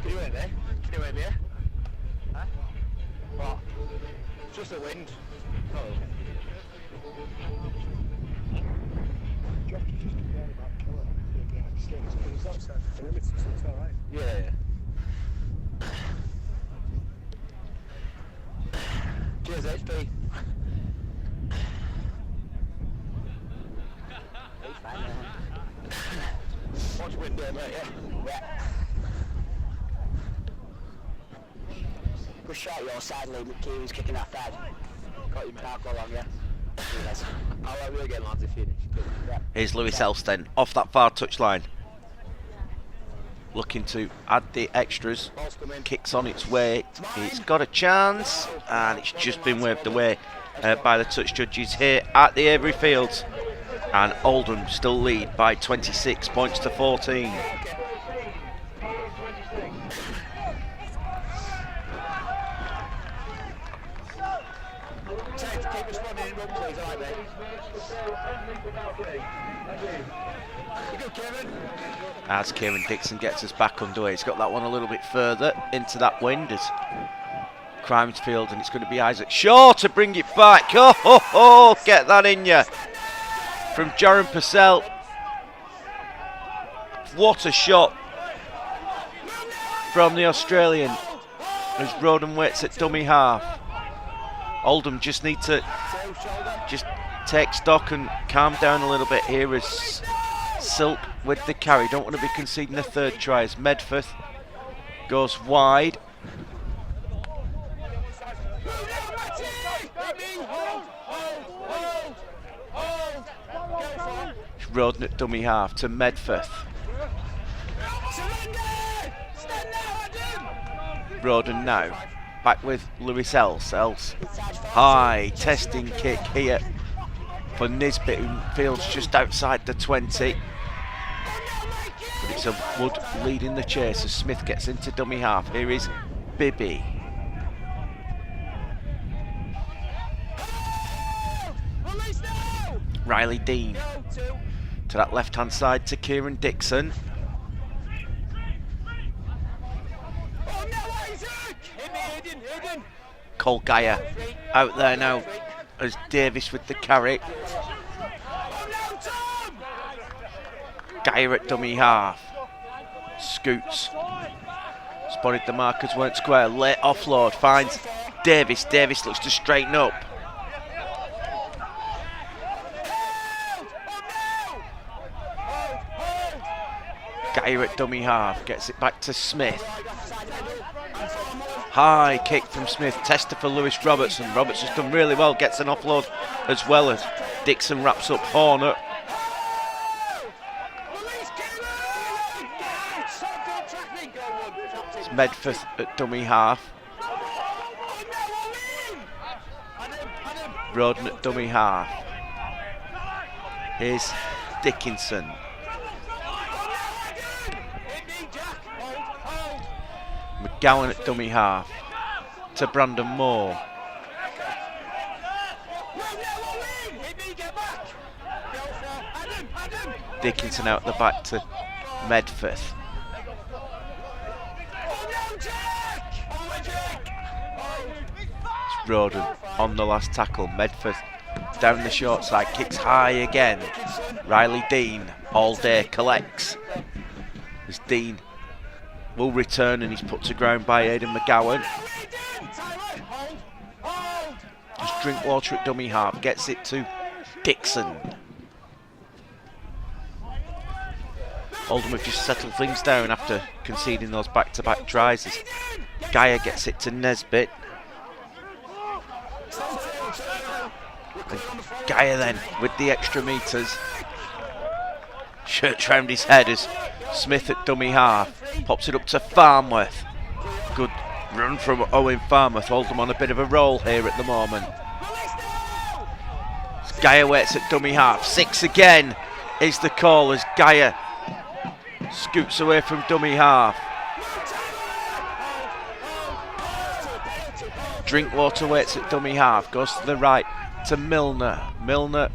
Can you hear me? Can you hear me? Huh? What? What's the wind? Yeah. Cheers, HP. Watch wind there, mate, yeah. Good shot your side, Lee. McKee's kicking that bad. Got you, mate. Can't go long, yeah. I'll have you again, lads, if you finish. Yeah. Here's Lewis Elston off that far touchline. Looking to add the extras. Ball's come in. Kicks on its way. It's got a chance, and it's just been waved away by the touch judges here at the Avery Fields. And Oldham still lead by 26 points to 14. Ted, keep responding in run, please, alright, mate? You good, Kevin? As Kieran Dixon gets us back underway, he's got that one a little bit further into that wind as Crimesfield, and it's going to be Isaac Shaw to bring it back. Oh, ho, ho, get that in you from Jaron Purcell. What a shot from the Australian as Roden waits at dummy half. Oldham just need to just take stock and calm down a little bit here as Silk with the carry. Don't want to be conceding a third try as Medford goes wide. Roden at dummy half to Medford. Roden now back with Lewis Else. High testing kick here for Nisbet, who fields just outside the 20. But it's a Wood leading the chase as Smith gets into dummy half. Here is Bibby. Riley Dean to that left hand side to Kieran Dixon. Cole Geyer out there now as Davies with the carry. Geyer at dummy half. Scoots. Spotted the markers weren't square. Late offload finds Davies. Davies looks to straighten up. Geyer at dummy half. Gets it back to Smith. High kick from Smith, tester for Lewis Robertson. Robertson's done really well, gets an offload as well as Dixon wraps up Horner. It's Medford at dummy half. Roden at dummy half. Here's Dickinson. McGowan at dummy half to Brandon Moore. Dickinson out the back to Medford. It's Roden on the last tackle. Medford down the short side, kicks high again. Riley Dean all day collects as Dean will return and he's put to ground by Aidan McGowan. Just Drinkwater at dummy half, gets it to Dixon. Oldham have just settled things down after conceding those back-to-back tries as Geyer gets it to Nisbet. And Geyer then with the extra metres. Shirts round his head as Smith at dummy half pops it up to Farnworth. Good run from Owen Farnworth. Oldham on a bit of a roll here at the moment. Geyer waits at dummy half. 6 again is the call as Geyer scoots away from dummy half. Drinkwater waits at dummy half. Goes to the right to Milner. Milner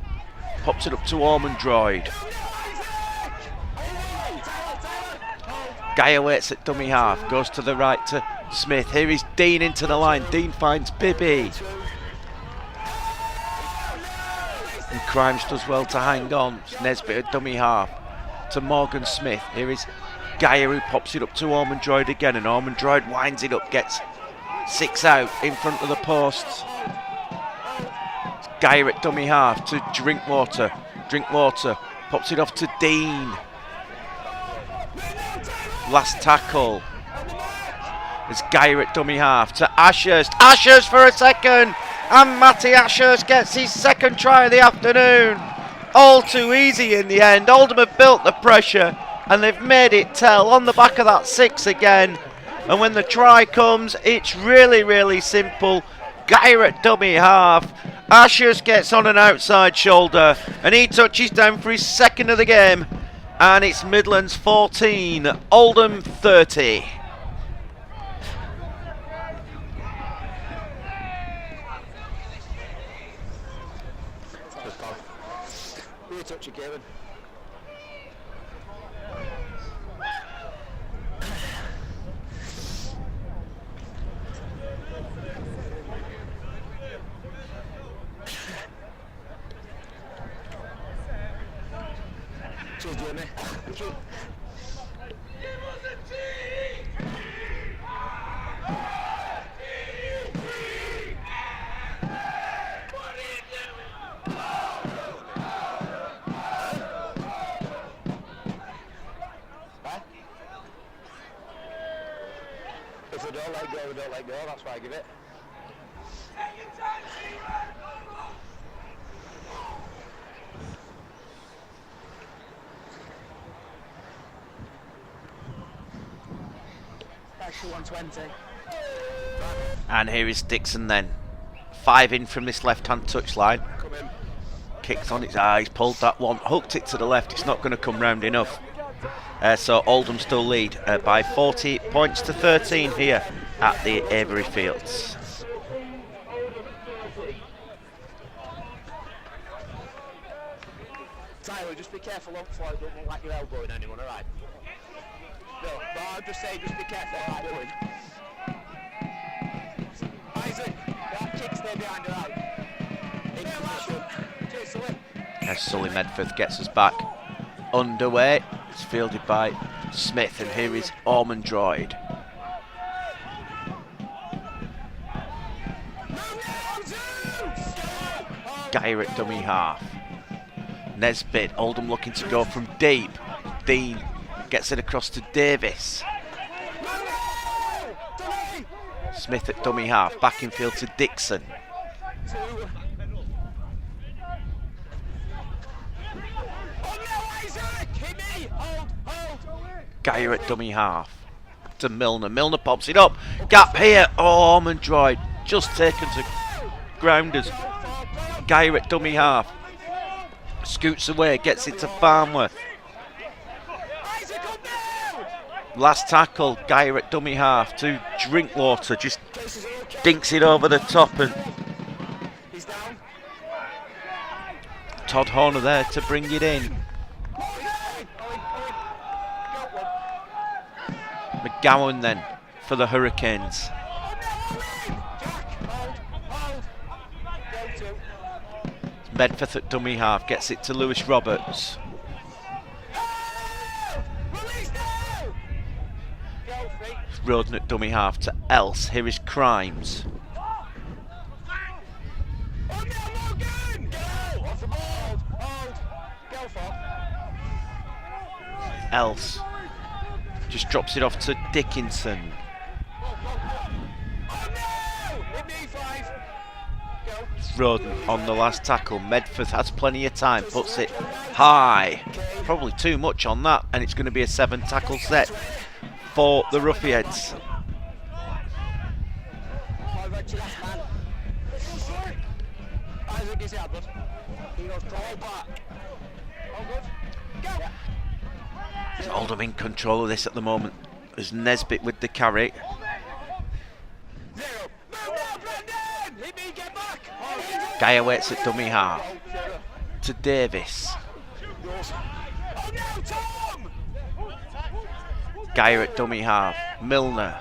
pops it up to Ormondroyd. Geyer waits at dummy half, goes to the right to Smith. Here is Dean into the line. Dean finds Bibby. Crimes does well to hang on. It's Nisbet at dummy half to Morgan Smith. Here is Geyer who pops it up to Ormondroyd again, and Ormondroyd winds it up, gets 6 out in front of the posts. It's Geyer at dummy half to Drinkwater. Drinkwater pops it off to Dean. Last tackle. It's Geyer at dummy half to Ashurst. Ashurst for a second, and Matty Ashurst gets his second try of the afternoon. All too easy in the end. Oldham have built the pressure and they've made it tell on the back of that 6 again. And when the try comes, it's really, really simple. Geyer at dummy half. Ashurst gets on an outside shoulder and he touches down for his second of the game. And it's Midlands 14, Oldham 30. Touch it, Kevin. Cheers, Jamie. Thank you. If we don't let go, we don't let go. That's why I give it. Extra 120. And here is Dixon then. 5 in from this left-hand touchline. Kicks on its eyes, pulled that one, hooked it to the left. It's not going to come round enough. So Oldham still lead by 40 points to 13 here at the Avery Fields. Tyler, just be careful up for it, don't look like you're elbowing anyone, alright? No, but I'll just say just be careful what you're doing. Isaac, that kick stay behind her out. In position. Cheers, Sully. As Sully Medford gets us back underway. It's fielded by Smith, and here is Ormondroyd. Geyer at dummy half. Nisbet, Oldham looking to go from deep. Dean gets it across to Davies. Smith at dummy half, back in field to Dixon. Geyer at dummy half to Milner. Milner pops it up. Gap here. Oh, Ormondroyd just taken to grounders. Geyer at dummy half. Scoots away, gets it to Farnworth. Last tackle, Geyer at dummy half to Drinkwater. Just dinks it over the top, and Todd Horner there to bring it in. McGowan then for the Hurricanes. Medford at dummy half, gets it to Lewis Roberts. Roden at dummy half to Else. Here is Crimes. Else just drops it off to Dickinson. Roden on the last tackle. Medford has plenty of time, puts it high. Probably too much on that, and it's going to be a 7 tackle set for the Ruffians. Oldham in control of this at the moment. There's Nisbet with the carry. Geyer waits at dummy half to Davies. Geyer at dummy half. Milner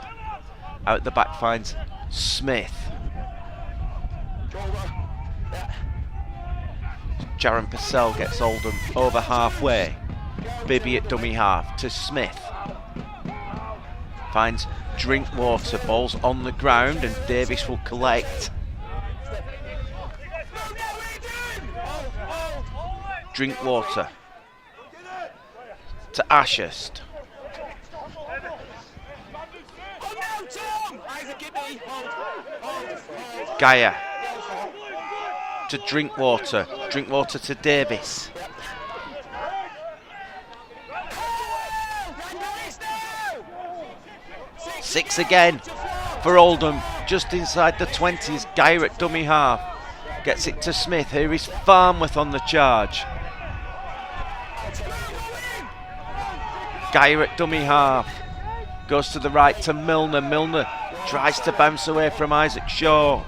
out the back finds Smith. Jaron Purcell gets Oldham over halfway. Bibby at dummy half to Smith. Finds Drinkwater, ball's on the ground and Davies will collect. Drinkwater to Ashurst. Gaia to Drinkwater. Drinkwater to Davies. Six again for Oldham, just inside the 20s. Gaia at dummy half. Gets it to Smith. Here is Farnworth on the charge. Gaia at dummy half. Goes to the right to Milner. Milner tries to bounce away from Isaac Shaw.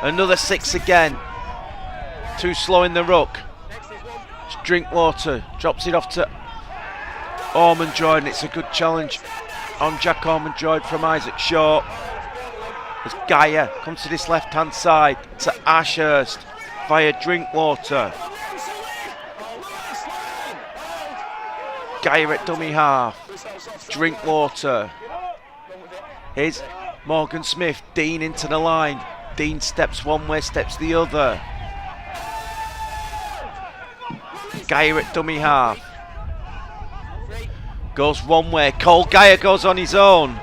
Another six again. Too slow in the ruck. Drinkwater drops it off to Ormondroyd, and it's a good challenge on Jack Ormondroyd from Isaac Shaw. As Gaia comes to this left hand side to Ashurst via Drinkwater. Gaia at dummy half. Drinkwater. Here's Morgan Smith. Dean into the line. Dean steps one way, steps the other. Gaia at dummy half. Goes one way. Cole Gaia goes on his own.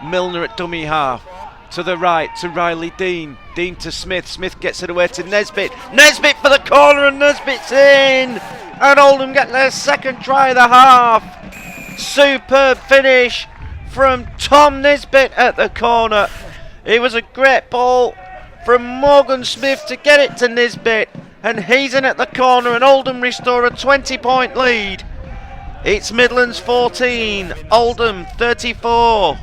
Milner at dummy half. To the right to Riley Dean. Dean to Smith. Smith gets it away to Nisbet. Nisbet for the corner and Nisbet's in. And Oldham get their second try of the half. Superb finish from Tom Nisbet at the corner. It was a great ball from Morgan Smith to get it to Nisbet. And he's in at the corner and Oldham restore a 20-point lead. It's Midlands 14, Oldham 34.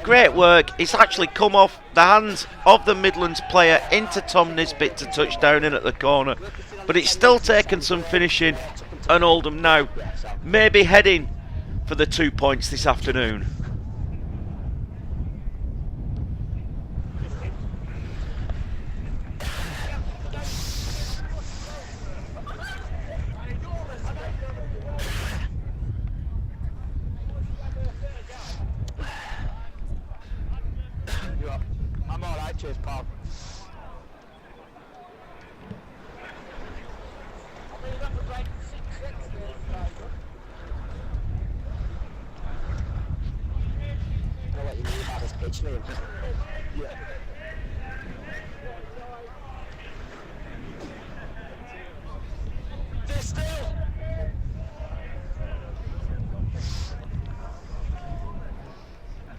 Great work. It's actually come off the hands of the Midlands player into Tom Nisbet to touchdown in at the corner. But it's still taken some finishing, and Oldham now maybe heading for the 2 points this afternoon. I'm alright, cheers, pal. I'll let you know about this pitch, Liam. Yeah. Stay still!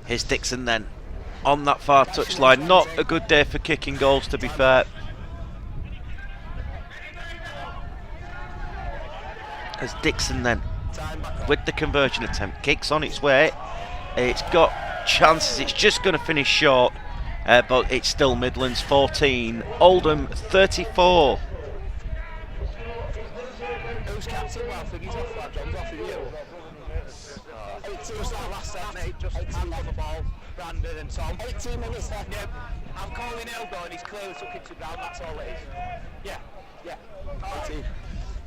Here's Dixon then. On that far touchline. Not a good day for kicking goals, to be fair. As Dixon then, with the conversion attempt, kicks on its way. It's got chances. It's just going to finish short, but it's still Midlands 14, Oldham 34. Who's captain? Well, I think he's off that. John's off of you. 18 was that last set, mate. Just hand on the ball. Brandon and Tom. 18 minutes left. Yep. I'm calling elbow and he's clearly took it to ground. That's all it is. Yeah. Yeah. 18.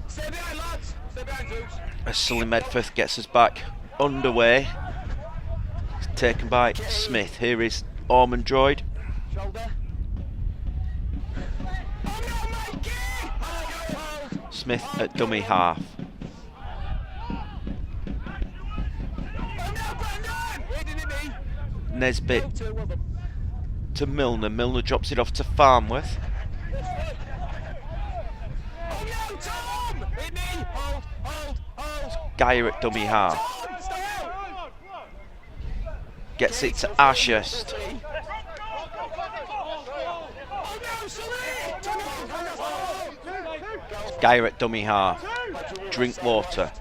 Stay behind, lads. Stay behind, Zeus. As Sully Medforth gets us back underway. It's taken by Smith. Here is Ormondroyd. Shoulder. Smith at dummy half. Nisbet to Milner. Milner drops it off to Farnworth. Gaia at dummy half. Gets it to Ashurst. Gaia at dummy half. Drinkwater.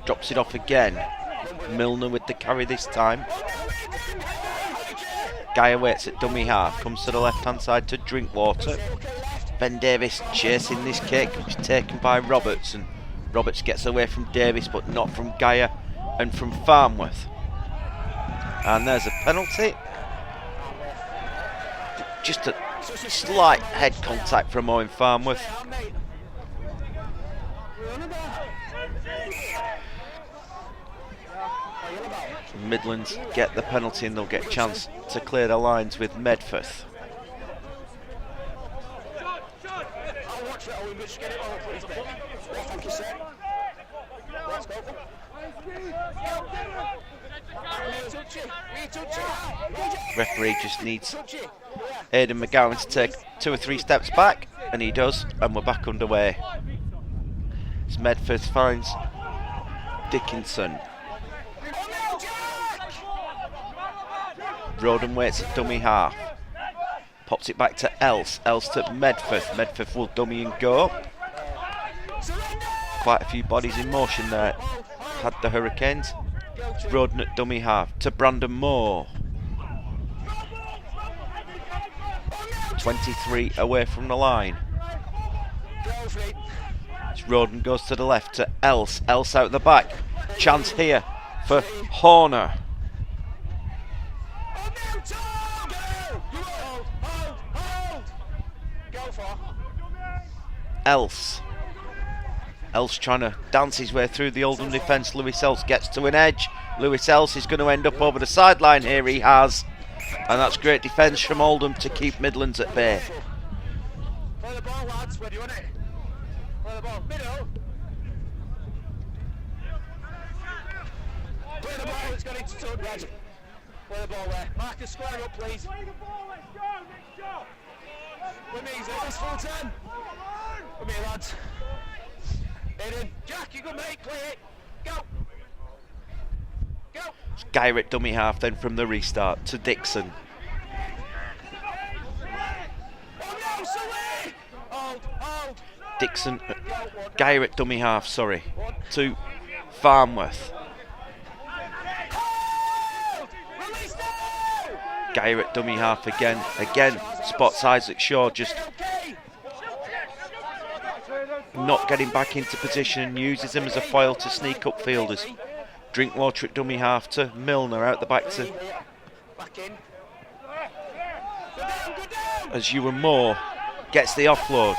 Drops it off again. Milner with the carry this time. Gaia waits at dummy half. Comes to the left hand side to Drinkwater. Ben Davies chasing this kick. It's taken by Robertson. Roberts gets away from Davies, but not from Gaia and from Farnworth. And there's a penalty. Just a slight head contact from Owen Farnworth. Midlands get the penalty and they'll get a chance to clear the lines with Medford. Referee just needs Aidan McGowan to take 2 or 3 steps back, and he does, and we're back underway. As Medford finds Dickinson. Roden waits at dummy half. Pops it back to Else. Else to Medford. Medford will dummy and go. Quite a few bodies in motion there. Had the Hurricanes. Roden at dummy half to Brandon Moore. 23 away from the line. As Roden goes to the left to Else. Else out the back. Chance here for Horner. Else trying to dance his way through the Oldham defence. Lewis Else gets to an edge. Lewis Else is going to end up over the sideline here. He has. And that's great defence from Oldham to keep Midlands at bay. Play the ball, lads. Where do you want it? Play the ball. Middle. Play the ball. It's got into touch. Right. Play the ball there. Marcus, square up, please. Play the ball. Let's go. Next shot. With me, is it? Full 10. With me, lads. Aiden. Jack, you good, mate. Play it. Go. Go. Guy at dummy half then from the restart to Dixon. Dixon, Guy at dummy half, sorry, to Farnworth. Guy at dummy half again. Again, spots Isaac Shaw just not getting back into position and uses him as a foil to sneak up fielders. Drinkwater at dummy half to Milner, out the back to as Ewan Moore gets the offload.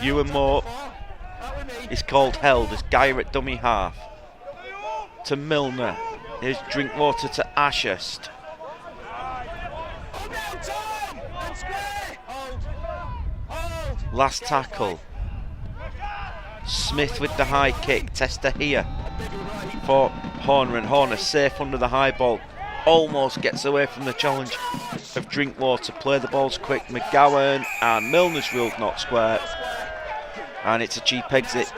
Ewan Moore is called held as Guy at dummy half to Milner. Here's Drinkwater to Ashurst. Last tackle. Smith with the high kick. Tester here for Horner, and Horner safe under the high ball. Almost gets away from the challenge of Drinkwater. Play the balls quick. McGowan and Milner's ruled not square. And it's a cheap exit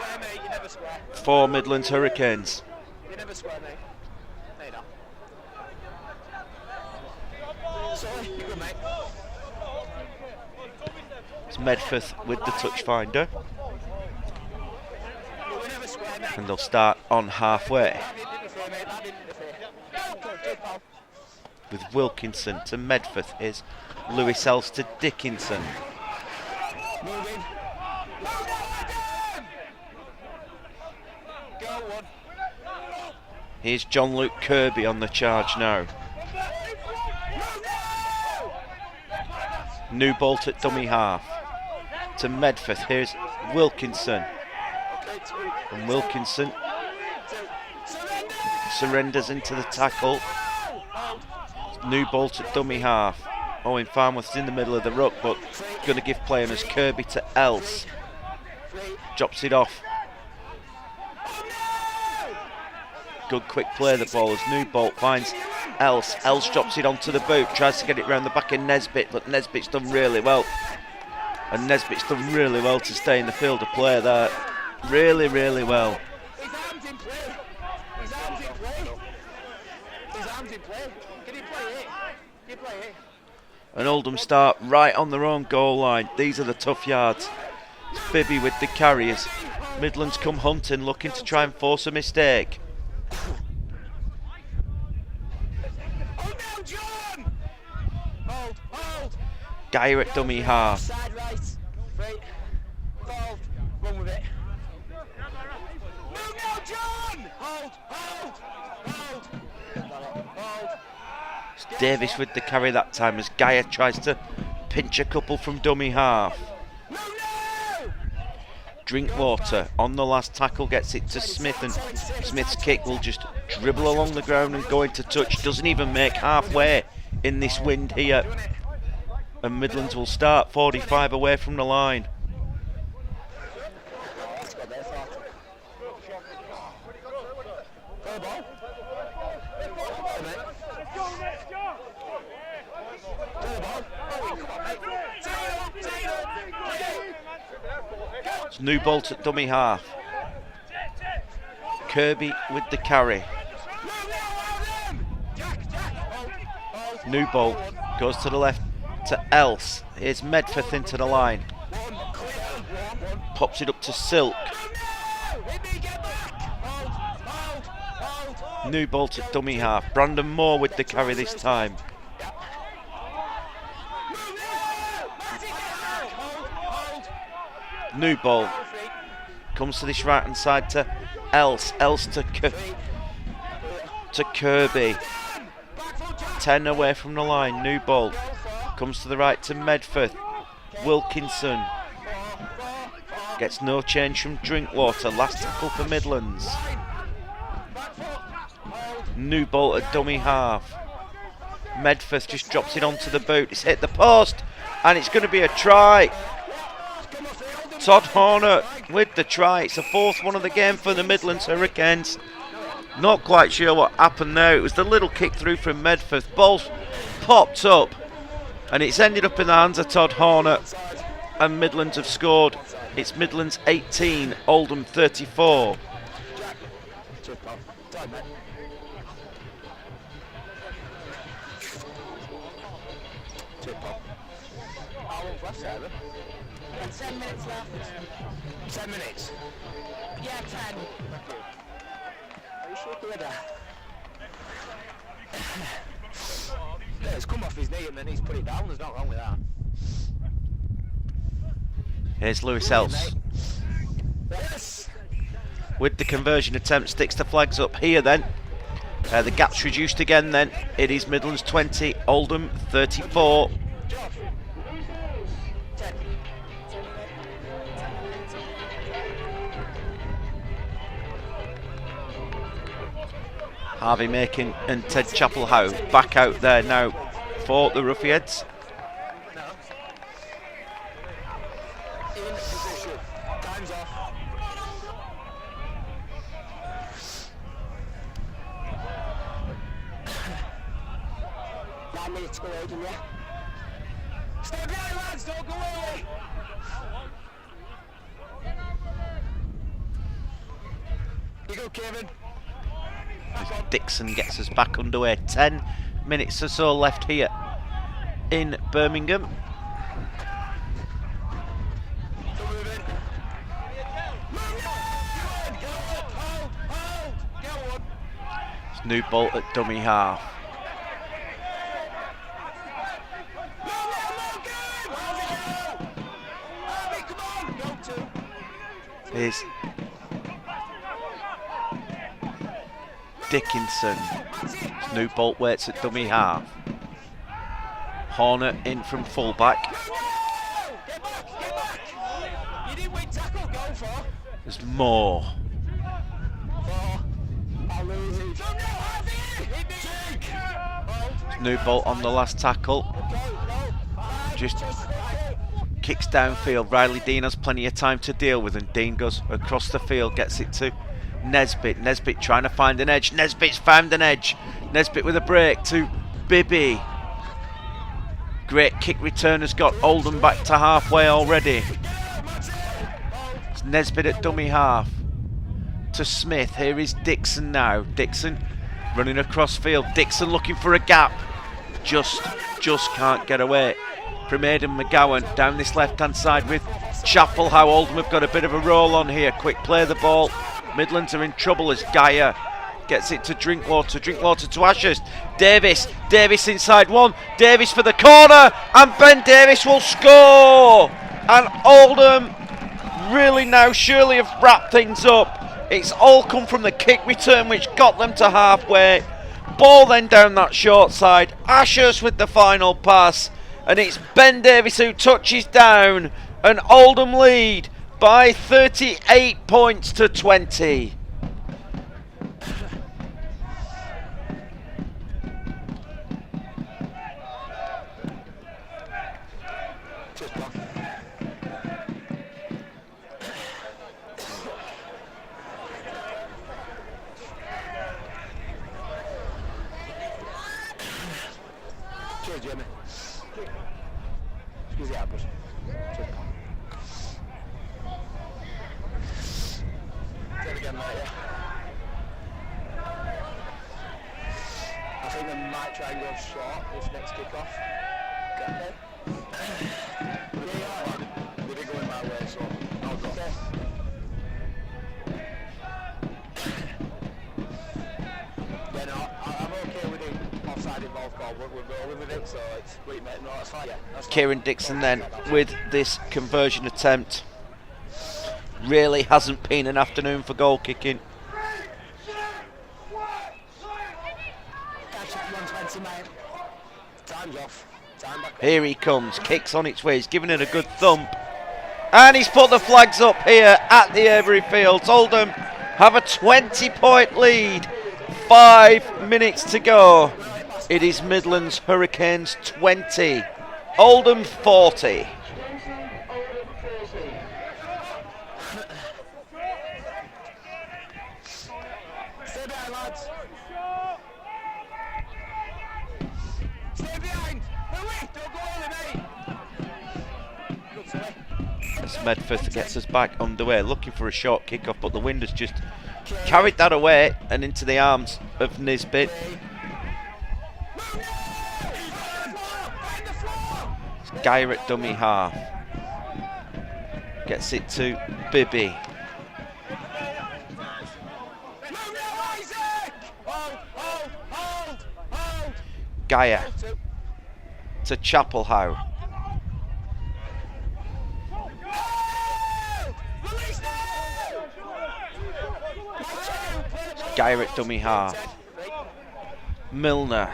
for Midlands Hurricanes. It's Medford with the touch finder. And they'll start on halfway. With Wilkinson to Medford is Lewis Else to Dickinson. Here's John Luke Kirby on the charge now. Newbolt at dummy half to Medford. Here's Wilkinson. And Wilkinson surrenders into the tackle. Newbolt at dummy half. Owen Farnworth's in the middle of the ruck, but going to give play on as Kirby to Else. Drops it off. Good quick play the ball as Newbolt finds Else. Else drops it onto the boot, tries to get it round the back of Nisbet, but Nisbet's done really well. And Nisbet's done really well to stay in the field of play there. Really, really well. His arms in play. His arms in play. His arms in play. Can he play it? Can you play it? And Oldham start right on their own goal line. These are the tough yards. It's Bibby with the carriers. Midlands come hunting, looking to try and force a mistake. Oh no, John! Hold. Guy at dummy half. Side right. Right. Forward. Run with it. Move now, John! Hold! Davies with the carry that time as Gaia tries to pinch a couple from dummy half. Drinkwater on the last tackle gets it to Smith, and Smith's kick will just dribble along the ground and go into touch. Doesn't even make halfway in this wind here. And Midlands will start 45 away from the line. It's new bolt at dummy half. Kirby with the carry. New bolt goes to the left to Else. Here's Medford into the line. Pops it up to Silk. New bolt at dummy half. Brandon Moore with the carry this time. New ball comes to this right hand side to Else to Kirby. 10 away from the line. New ball comes to the right to Medford. Wilkinson gets no change from Drinkwater. Last tackle for Midlands. New ball at dummy half. Medford just drops it onto the boot. It's hit the post and it's going to be a try. Todd Horner with the try. It's the fourth one of the game for the Midlands Hurricanes. Not quite sure what happened there. It was the little kick through from Medford. Ball popped up and it's ended up in the hands of Todd Horner, and Midlands have scored. It's Midlands 18, Oldham 34. Yeah, 10 minutes left. 10 minutes? Yeah, 10. Are you sure with that? Yeah, it's come off his knee and then he's put it down. There's nothing wrong with that. Here's Lewis Else. Yes! With the conversion attempt, sticks the flags up here then. The gap's reduced again then. It is Midlands 20, Oldham 34. Harvey Makin and Ted Chapelhow back out there now for the Ruffians. In position. Time's off. 9 minutes to go, Oldham, yeah? Stay behind, lads, don't go away! You go, Kevin. Dixon gets us back underway. 10 minutes or so left here in Birmingham. It's new bolt at dummy half. Here's Dickinson. New bolt waits at dummy half. Horner in from fullback. There's more. New bolt on the last tackle. Just kicks downfield. Riley Dean has plenty of time to deal with, and Dean goes across the field, gets it to Nisbet. Nisbet trying to find an edge. Nisbet's found an edge. Nisbet with a break to Bibby. Great kick return has got Oldham back to halfway already. It's Nisbet at dummy half to Smith. Here is Dixon now. Dixon running across field. Dixon looking for a gap. Just can't get away from Aidan McGowan down this left hand side with Chapelhow. Oldham have got a bit of a roll on here. Quick play the ball. Midlands are in trouble as Gaia gets it to Drinkwater. Drinkwater to Ashurst. Davies inside one. Davies for the corner, and Ben Davies will score. And Oldham really now surely have wrapped things up. It's all come from the kick return which got them to halfway. Ball then down that short side. Ashurst with the final pass. And it's Ben Davies who touches down. And Oldham lead by 38 points to 20. I think they might try and go short this next kickoff. Got it? Yeah, they did go in my way, so I'll go. Yeah, no, I'm okay with the offside involved call, but we're rolling with it, so it's wait, mate, no, that's fine. Yeah, that's Kieran Dixon then with this conversion attempt. Really hasn't been an afternoon for goal kicking. Here he comes, kicks on its way, he's giving it a good thump. And he's put the flags up here at the Avery Fields. Oldham have a 20-point lead. 5 minutes to go. It is Midlands Hurricanes 20, Oldham 40. Stay behind, lads. Stay behind. Don't go early, mate. As Medford gets us back underway, looking for a short kick-off, but the wind has just carried that away and into the arms of Nisbet. Geyer at dummy half. Gets it to Bibby. Geyer to Chapelhow. Geyer at dummy half. Milner.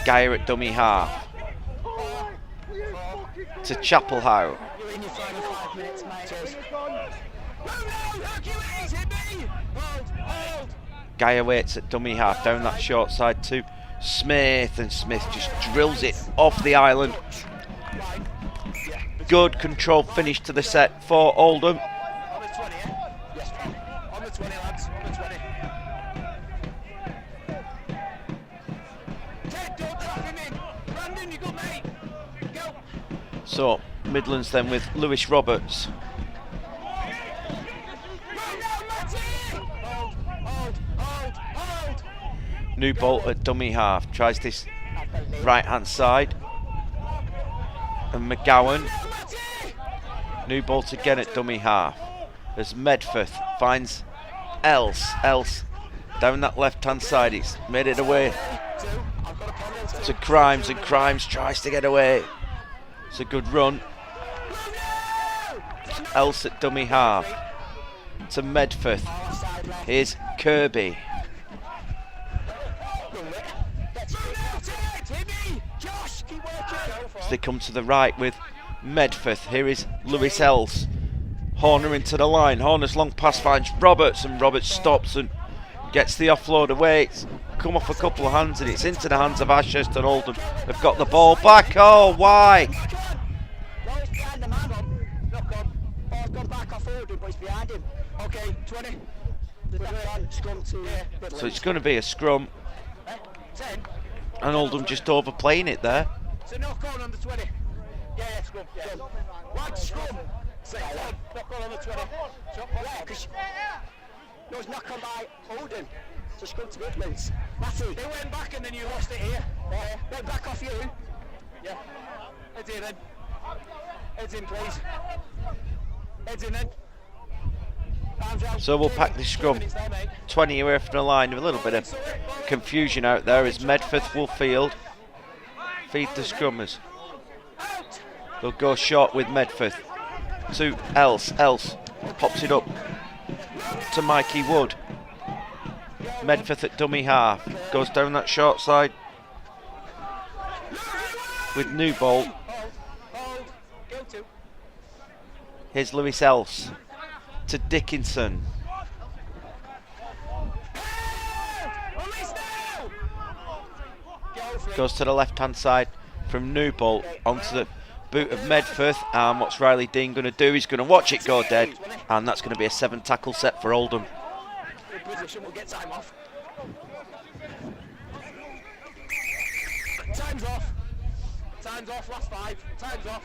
Geyer at dummy half. To Chapelhow. Geyer waits at dummy half down that short side to Smith, and Smith just drills it off the island. Good controlled finish to the set for Oldham. On the 20, yeah? Yes, on the 20, lads. On the 20. Ted, don't trap him in. Brandon, you good, mate. Go. So, Midlands then with Lewis Roberts. New Bolt at dummy half. Tries this right hand side. And McGowan. New Bolt again at dummy half. As Medford finds Else down that left hand side. He's made it away to Crimes, and Crimes tries to get away. It's a good run. Else at dummy half to Medford. Here's Kirby. As they come to the right with Medford. Here is Lewis Else. Horner into the line. Horner's long pass finds Roberts, and Roberts stops and gets the offload away. It's come off a couple of hands and it's into the hands of Ashurst, and Oldham have got the ball back. Oh, why? Okay, 20. So it's going to be a scrum. And Oldham just overplaying it there. So knock on the 20. Yeah, scrum. Yeah. Right, scrum. Knock on the 20. Yeah, because no, it's knock on by Oldham. So scrum to Midlands. Matty. They went back and then you lost it here. Yeah. Went back off you. Yeah. Heads in then. Heads in, please. Heads in then. So we'll pack the scrum 20 away from the line with a little bit of confusion out there as Medford will field feed the scrummers. They'll go short with Medford. To Else pops it up to Mikey Wood. Medford at dummy half. Goes down that short side with Newbolt. Here's Lewis Else to Dickinson. Goes to the left hand side from Newbolt onto the boot of Medford, and what's Riley Dean going to do? He's going to watch it go dead, and that's going to be a 7 tackle set for Oldham. We'll get time off. Time's off. Time's off. Last 5. Time's off.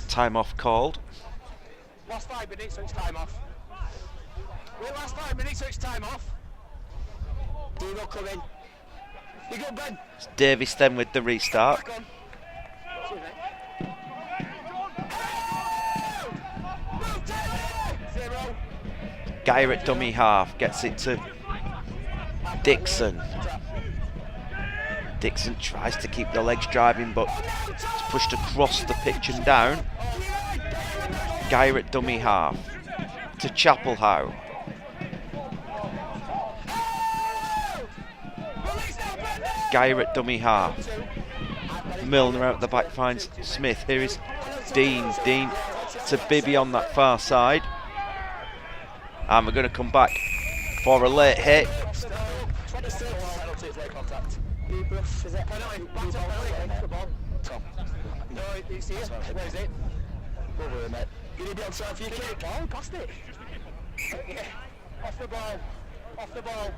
Time off called. Last 5 minutes, so it's time off. Wait, last 5 minutes, so it's time off. Do not come in. You go, Ben. It's Davies then with the restart. Geyer at dummy half gets it to Dixon. Dixon tries to keep the legs driving, but it's pushed across the pitch and down. Geyer at dummy half to Chapelhow. Geyer at dummy half. Milner out the back finds Smith. Here is Dean. Dean to Bibby on that far side. And we're going to come back for a late hit. Off the ball. Off the ball.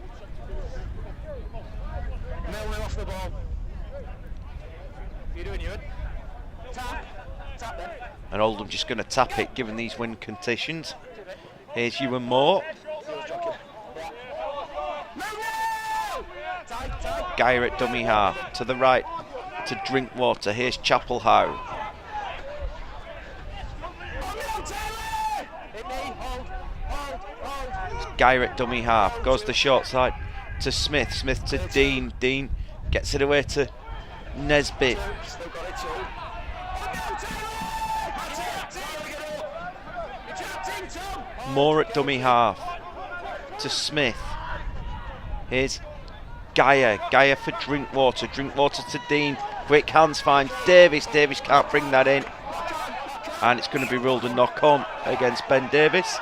Milner off the ball. You doing, Ewan? Tap. Tap then. And Oldham just going to tap it given these wind conditions. Here's Ewan Moore. Geyer at dummy half. To the right to Drinkwater. Here's Chapelhow. Geyer at dummy half. Goes the short side to Smith. Smith to Dean. Dean gets it away to Nisbet. Moore at dummy half to Smith. Here's Geyer. Geyer for Drinkwater. Drinkwater to Dean. Quick hands finds Davies. Davies can't bring that in. And it's going to be ruled a knock on against Ben Davies.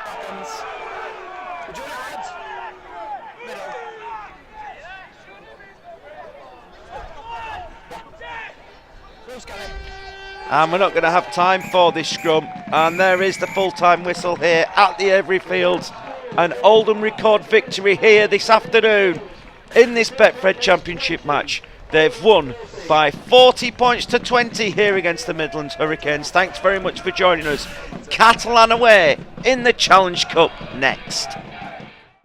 And we're not going to have time for this scrum. And there is the full-time whistle here at the Everyfields. An Oldham record victory here this afternoon in this Betfred Championship match. They've won by 40 points to 20 here against the Midlands Hurricanes. Thanks very much for joining us. Catalan away in the Challenge Cup next.